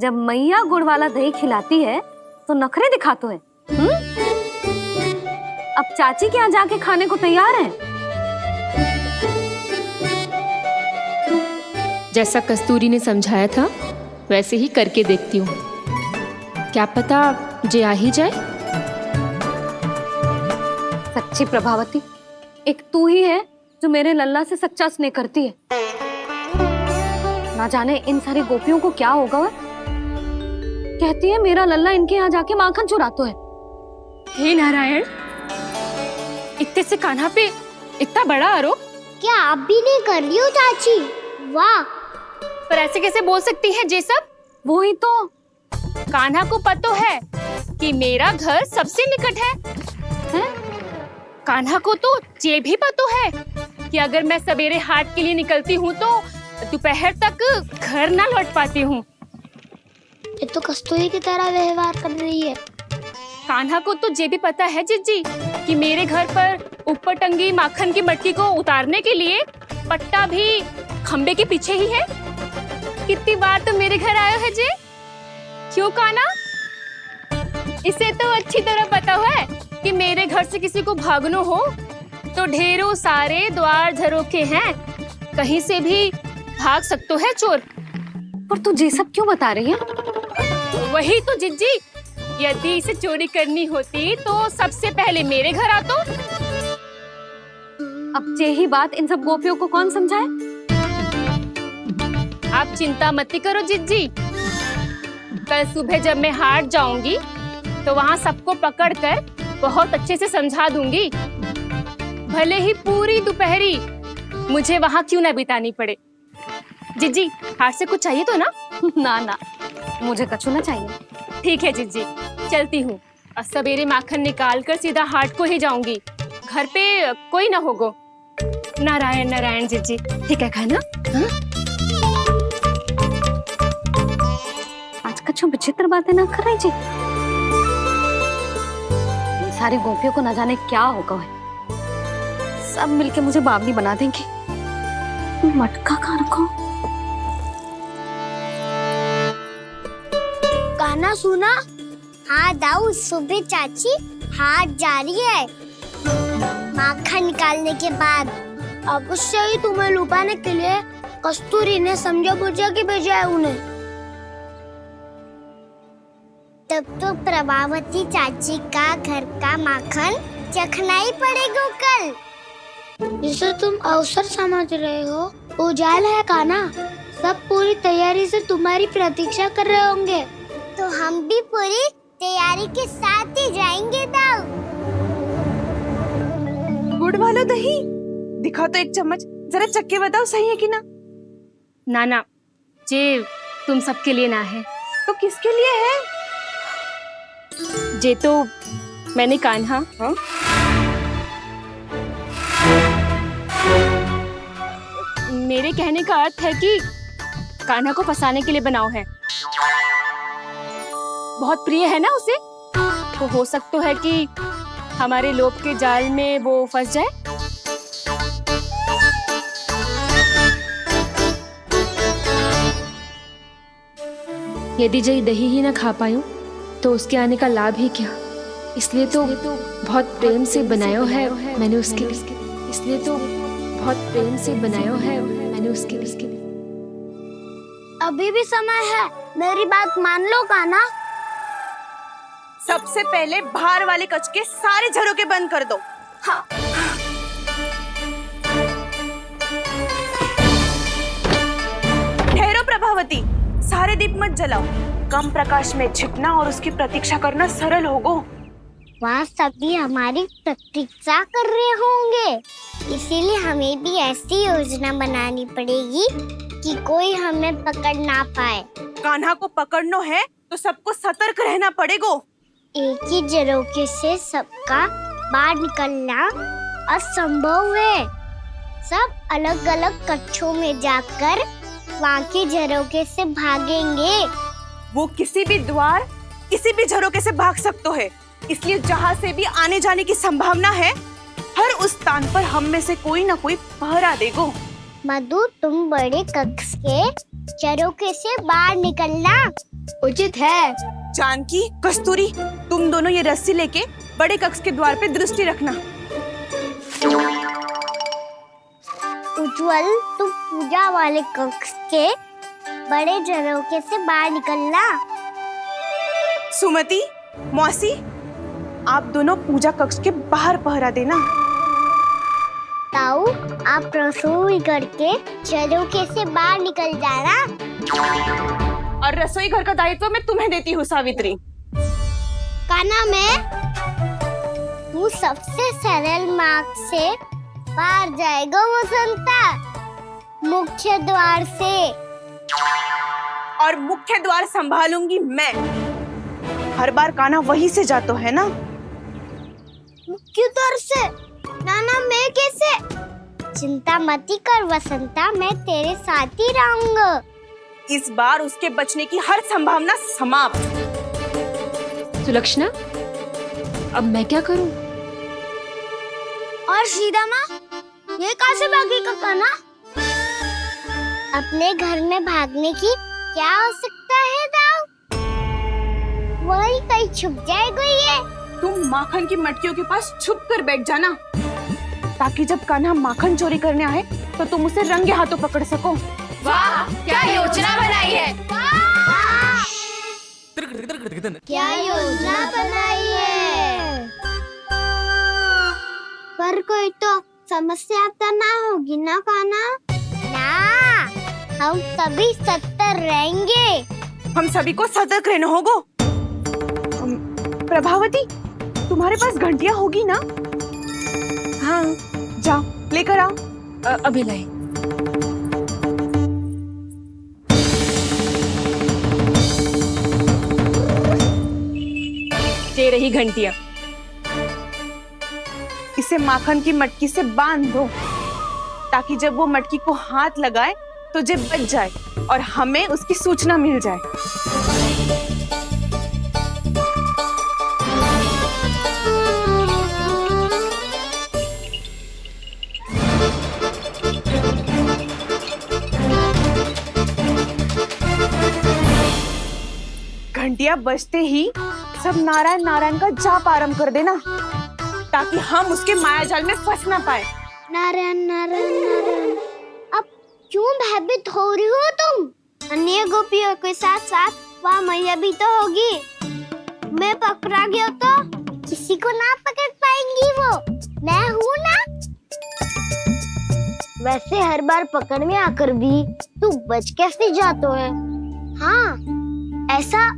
जब मैया गुड़ वाला दही खिलाती है तो नखरे दिखाते हैं। अब चाची के यहाँ जाके खाने को तैयार हैं। जैसा कस्तूरी ने समझाया था वैसे ही करके देखती हूँ, क्या पता जे आ ही जाए। सच्ची प्रभावती, एक तू ही है जो मेरे लल्ला से सच्चा स्नेह करती है। ना जाने इन सारी गोपियों को क्या होगा। वह कहती है मेरा लल्ला इनके यहाँ जाके माखन चुराता है। हे नारायण, इतने से कान्हा पे इतना बड़ा आरोप। क्या आप भी नहीं कर रही हो चाची? वाह, पर ऐसे कैसे बोल सकती है जे सब? वो ही तो। कान्हा को पता है कि मेरा घर सबसे निकट है, हैं? कान्हा को तो ये भी पता है कि अगर मैं सवेरे हाट के लिए निकलती हूँ तो दोपहर तक घर ना लौट पाती हूँ। ये तो कस्तूरी की तरह व्यवहार कर रही है। कान्हा को तो ये भी पता है जीजी कि मेरे घर पर ऊपर टंगी माखन की मटकी को उतारने के लिए पट्टा भी खंबे के पीछे ही है। कितनी बार तो मेरे घर आयो है जी। क्यों कान्हा? इसे तो अच्छी तरह पता है कि मेरे घर से किसी को भागना हो तो ढेरों सारे द्वार झरोखे हैं, कहीं से भी भाग सकते है चोर। पर तू ये सब क्यों बता रही है? वही तो जिज्जी, यदि इसे चोरी करनी होती तो सबसे पहले मेरे घर आतो। अब यही बात इन सब गोपियों को कौन समझाए? आप चिंता मत करो जिज्जी, कल सुबह जब मैं हाट जाऊंगी तो वहाँ सबको पकड़कर बहुत अच्छे से समझा दूंगी, भले ही पूरी दोपहरी मुझे वहाँ क्यों ना बितानी पड़े। जिज्जी, हाट से कुछ चाहिए तो ना? ना ना, मुझे कछु ना चाहिए। ठीक है जिज्जी, चलती हूँ। और सवेरे माखन निकाल कर सीधा हाट को ही जाऊंगी, घर पे कोई ना होगो। नारायण नारायण जिज्जी, ठीक है खाना? हाँ? आज कछु विचित्र बातें ना कर रही जी। इन सारी गोपियों को न जाने क्या होगा है। सब मिलके मुझे बावली बना देंगे। मटका कहाँ रखो? गाना सुना? हाँ दाऊ, सुबह चाची हाट जा रही है माखन निकालने के बाद। अवश्य ही तुम्हें लुभाने के लिए कस्तूरी ने समझा बुझा के भेजा है उन्हें। तब तो प्रभावती चाची का घर का माखन चखना ही पड़ेगा कल। जिसे तुम अवसर समझ रहे हो, उजाला है कान्हा। सब पूरी तैयारी से तुम्हारी प्रतीक्षा कर रहे होंगे। तो हम भी पूरी तैयारी के साथ ही जाएंगे दाऊ। गुड़ वाला दही दिखाओ तो एक चम्मच, जरा चख के बताओ सही है कि ना। ना जे तुम सबके लिए ना है। तो किसके लिए है? जे तो मैंने कान्हा मेरे कहने का अर्थ है कि कान्हा को फंसाने के लिए बनाओ है। बहुत प्रिय है ना उसे, तो हो सकता है कि हमारे लोभ के जाल में वो फंस जाए। यदि जय दही ही ना खा पायूं तो उसके आने का लाभ ही क्या। इसलिए तो बहुत प्रेम से बनाया है मैंने उसके लिए। इसलिए तो बहुत प्रेम से बनाया है मैंने उसके लिए। अभी भी समय है, मेरी बात मान लो कान्हा। सबसे पहले बाहर वाले कच के सारे झरोके बंद कर दो। हाँ। ठहरो प्रभावती, सारे दीप मत जलाओ। कम प्रकाश में छिपना और उसकी प्रतीक्षा करना सरल होगो। वहाँ सभी हमारी प्रतीक्षा कर रहे होंगे, इसीलिए हमें भी ऐसी योजना बनानी पड़ेगी कि कोई हमें पकड़ ना पाए। कान्हा को पकड़ना है तो सबको सतर्क रहना पड़ेगा। एक ही झरोखे से सबका बाहर निकलना असंभव है। सब अलग अलग कक्षों में जाकर वहाँ के झरोखे से भागेंगे। वो किसी भी द्वार, किसी भी झरोखे से भाग सकते है, इसलिए जहाँ से भी आने जाने की संभावना है, हर उस स्थान पर हम में से कोई ना कोई पहरा देगो। मधु, तुम बड़े कक्ष के झरोखे से बाहर निकलना उचित है। जानकी, कस्तूरी, तुम दोनों ये रस्सी लेके बड़े कक्ष के द्वार पे दृष्टि रखना। उज्जवल, तुम पूजा वाले कक्ष के बड़े झरोखे से बाहर निकलना। सुमति, मौसी, आप दोनों पूजा कक्ष के बाहर पहरा देना। ताऊ, आप रसोई करके झरोखे से बाहर निकल जाना। और रसोई घर का दायित्व मैं तुम्हें देती हूँ सावित्री। कान्हा, तू सबसे सरल मार्ग से बाहर जाएगा वसंता, मुख्य द्वार से। और मुख्य द्वार संभालूंगी मैं। हर बार कान्हा वहीं से जाता है ना। मुख्य द्वार से? नाना, मैं कैसे? चिंता मत कर वसंता, मैं तेरे साथ ही रहूंगा। इस बार उसके बचने की हर संभावना समाप्त। सुलक्षणा, अब मैं क्या करूं? और सीधा माँ, ये कहाँ से भागेगा कान्हा? अपने घर में भागने की क्या हो सकता है दाऊ? वही कहीं छुप जाएगा ये। तुम माखन की मटकियों के पास छुप कर बैठ जाना, ताकि जब कान्हा माखन चोरी करने आए तो तुम उसे रंगे हाथों पकड़ सको। वाह, क्या योजना बनाई है। क्या योजना बनाई है? पर कोई तो समस्या तो ना होगी ना कान्हा? ना, हम सभी सतर्क रहेंगे। हम सभी को सतर्क रहना होगा। प्रभावती, तुम्हारे पास घंटियां होगी ना? हाँ, जाओ लेकर आओ। अभी लाई। ये रही घंटियां। इसे माखन की मटकी से बांध दो, ताकि जब वो मटकी को हाथ लगाए तो जे बच जाए और हमें उसकी सूचना मिल जाए। घंटियां बजते ही सब नारायण नारायण का जाप आरंभ कर देना, ताकि हम उसके मायाजाल में फंस ना पाए। नारायण नारायण नारायण। अब क्यों भयभीत हो रही हो तुम? अन्य गोपियों के साथ साथ वहाँ मैया भी तो होगी। मैं पकड़ा गया तो किसी को ना पकड़ पाएंगी वो, मैं हूँ ना। वैसे हर बार पकड़ने आकर भी तू बच कैसे जाता है? हाँ, ऐसा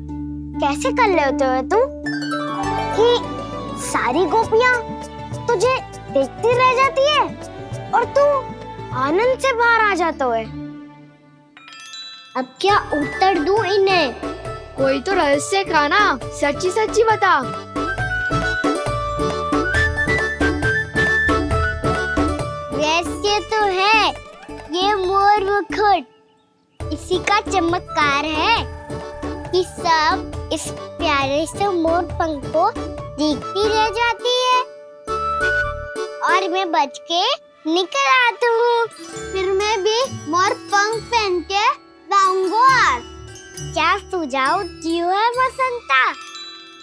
कैसे कर लेते हो तुम कि सारी गोपियाँ तुझे देखती रह जाती है और तू आनंद से बाहर आ जाता है? अब क्या उत्तर दूं इन्हें? कोई तो रहस्य काना, सच्ची सच्ची बता। रहस्य तो है, ये मोर मुकुट इसी का चमत्कार है कि सब इस प्यारे से मोर पंख को देखती रह जाती है और मैं बच के निकल आती हूँ। फिर मैं भी मोर पंख पहन के गाऊंगा। क्या सुझाव दियो है बसंता?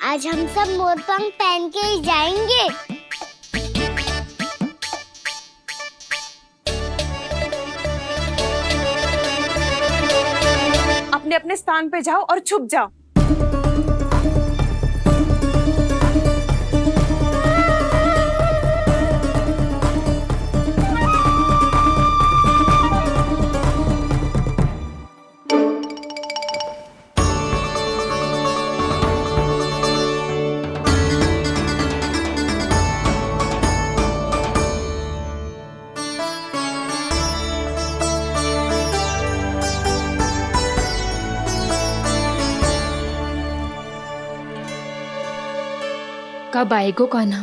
आज हम सब मोर पंख पहन के ही जाएंगे। अपने अपने स्थान पे जाओ और छुप जाओ। कब आएगो कान्हा?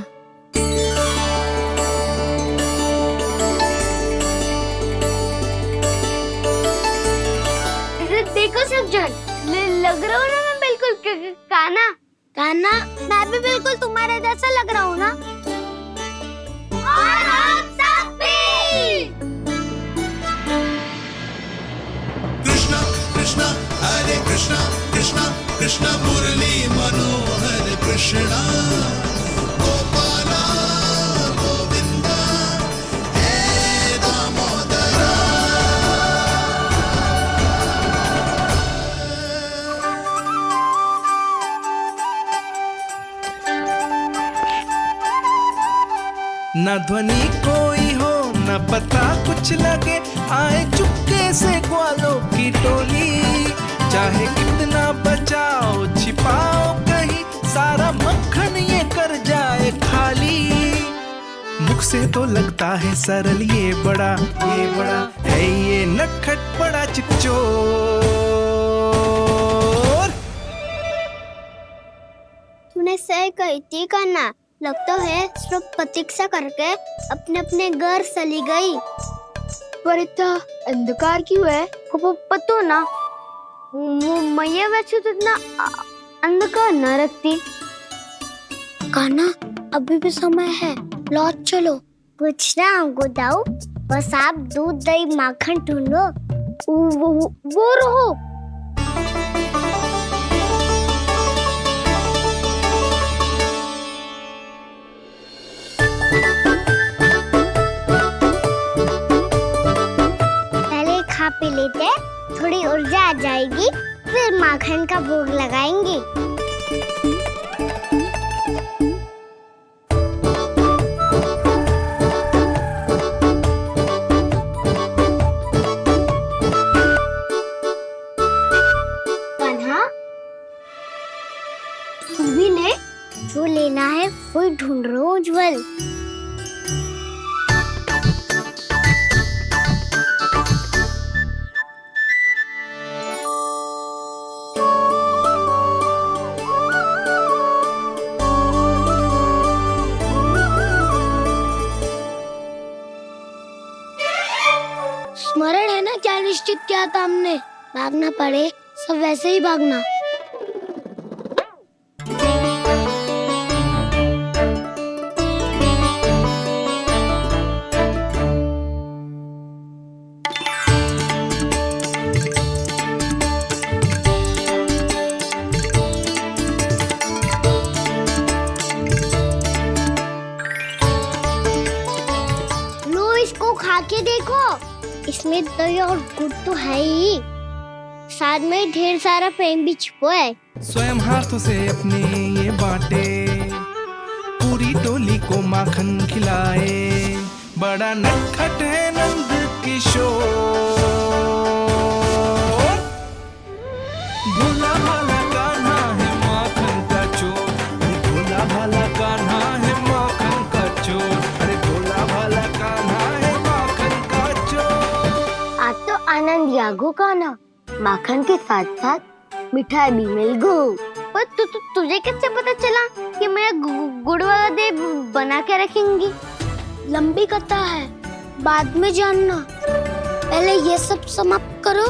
देखो सब जन, लग रहा हूँ ना मैं बिल्कुल काना। काना, मैं भी बिल्कुल तुम्हारे जैसा लग रहा हूँ ना? और हम सब भी। कृष्णा कृष्णा हरे कृष्णा कृष्णा कृष्णा मुरली मनोहर कृष्णा गोपाला गोविंदा हे दामोदरा। न ध्वनि कोई हो न पता कुछ लगे, आए चुपके से ग्वालों की टोली। चाहे कितना बचाओ छिपाओ कहीं, सारा मक्खन ये कर जाए खाली। मुख से तो लगता है सरल ये बड़ा है ये नटखट बड़ा चिकचोर। तूने सही कही थी कान्हा, लगता है सब प्रतीक्षा करके अपने अपने घर चली गई। पर इतना अंधकार क्यों है? पतो ना, मैया वैसे तो इतना अंधकार न रखती। कान्हा, अभी भी समय है, लौट चलो। कुछ ना हमको दाऊ, बस आप दूध दही माखन ढूंढो। वो रहो। पहले खा पी लेते, थोड़ी ऊर्जा आ जाएगी, फिर माखन का भोग लगाएंगे। कान्हा, तू भी ले, जो लेना है वो ढूंढ रहा हूँ उज्जवल। स्मरण है ना क्या निश्चित किया था हमने? भागना पड़े सब वैसे ही भागना। लो इसको खा के देखो, इसमें दही और गुड़ तो है ही, साथ में ढेर सारा प्रेम भी छुपा है। स्वयं हाथों से अपने ये बांटे, पूरी टोली को माखन खिलाए। बड़ा नटखट है नंद किशोर, भोला भाला कान्हा है माखन का चोर। भोला भाला कान्हा है माखन का चोर। अरे भोला भाला कान्हा है माखन का चोर। आज तो आनंद यागो कान्हा, माखन के साथ साथ मिठाई भी मिल गई। पर तुझे कैसे पता चला कि मैं गुड़ वाला देव बना के रखेंगी? लंबी कथा है, बाद में जानना। पहले ये सब समाप्त करो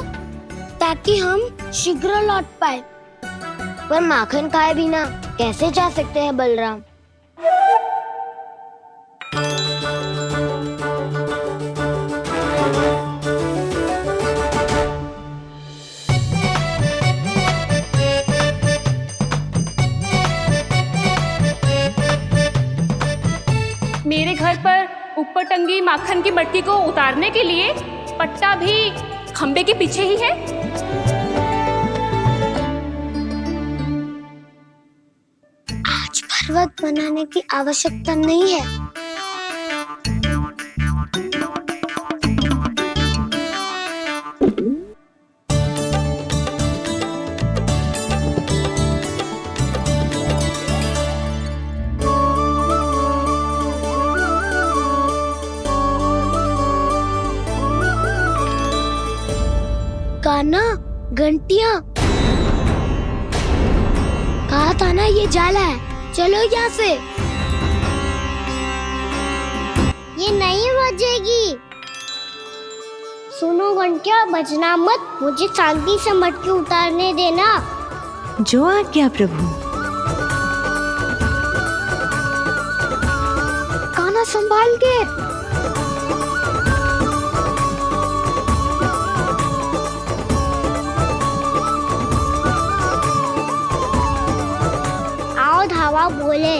ताकि हम शीघ्र लौट पाए। पर माखन खाए बिना कैसे जा सकते हैं बलराम? मेरे घर पर ऊपर टंगी माखन की मटकी को उतारने के लिए पट्टा भी खंबे के पीछे ही है। आज पर्वत बनाने की आवश्यकता नहीं है। कान्हा, घंटियां, कहा था ना ये जाला है। चलो यहाँ से। ये नहीं बजेगी। सुनो घंटिया, बजना मत, मुझे शांति से मटकी उतारने देना। जो आज्ञा प्रभु। कान्हा संभाल के। धावा बोले,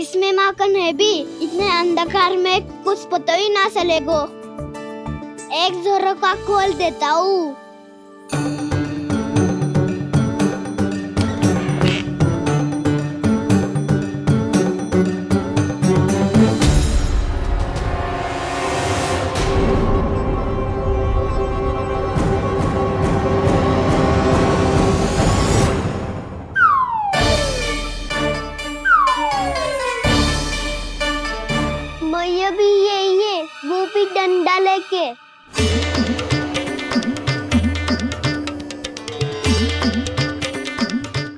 इसमें माखन है भी, इतने अंधकार में कुछ पता ही ना चलेगो। एक जोरों का खोल देता हूँ। वो भी डंडा लेके।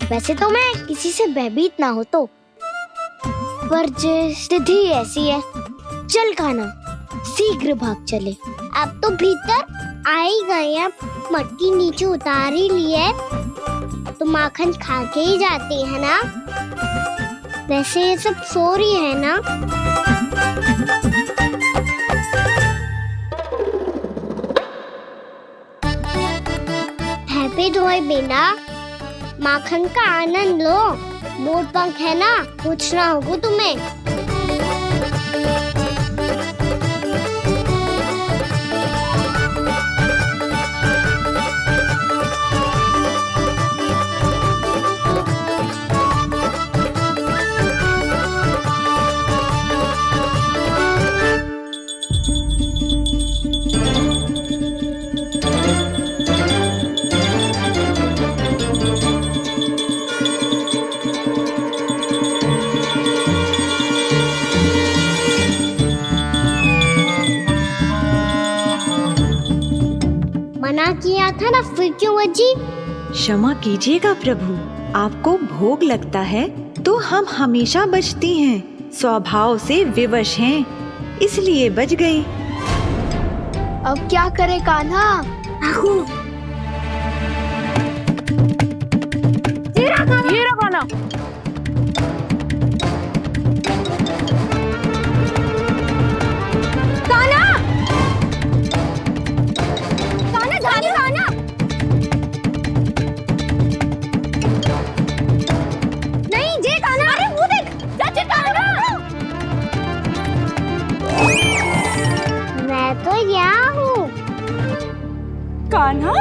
वैसे तो मैं किसी से भयभीत ना हो तो, पर स्थिति ऐसी है। चल कान्हा, शीघ्र भाग चले। अब तो भीतर आ ही गए हैं, मटकी नीचे उतार ही लिए तो माखन खा के ही जाते हैं ना। वैसे ये सब सो रही है ना। हैप्पी धोए बिना माखन का आनंद लो। मोर पंख है ना, पूछना होगा तुम्हें। मना किया था ना, फिर क्यों बजी? क्षमा कीजिएगा प्रभु, आपको भोग लगता है तो हम हमेशा बजती हैं, स्वभाव से विवश हैं, इसलिए बज गई। अब क्या करे कान्हा? ये रहा कान्हा। मैं तो यहाँ हूँ। कान्हा?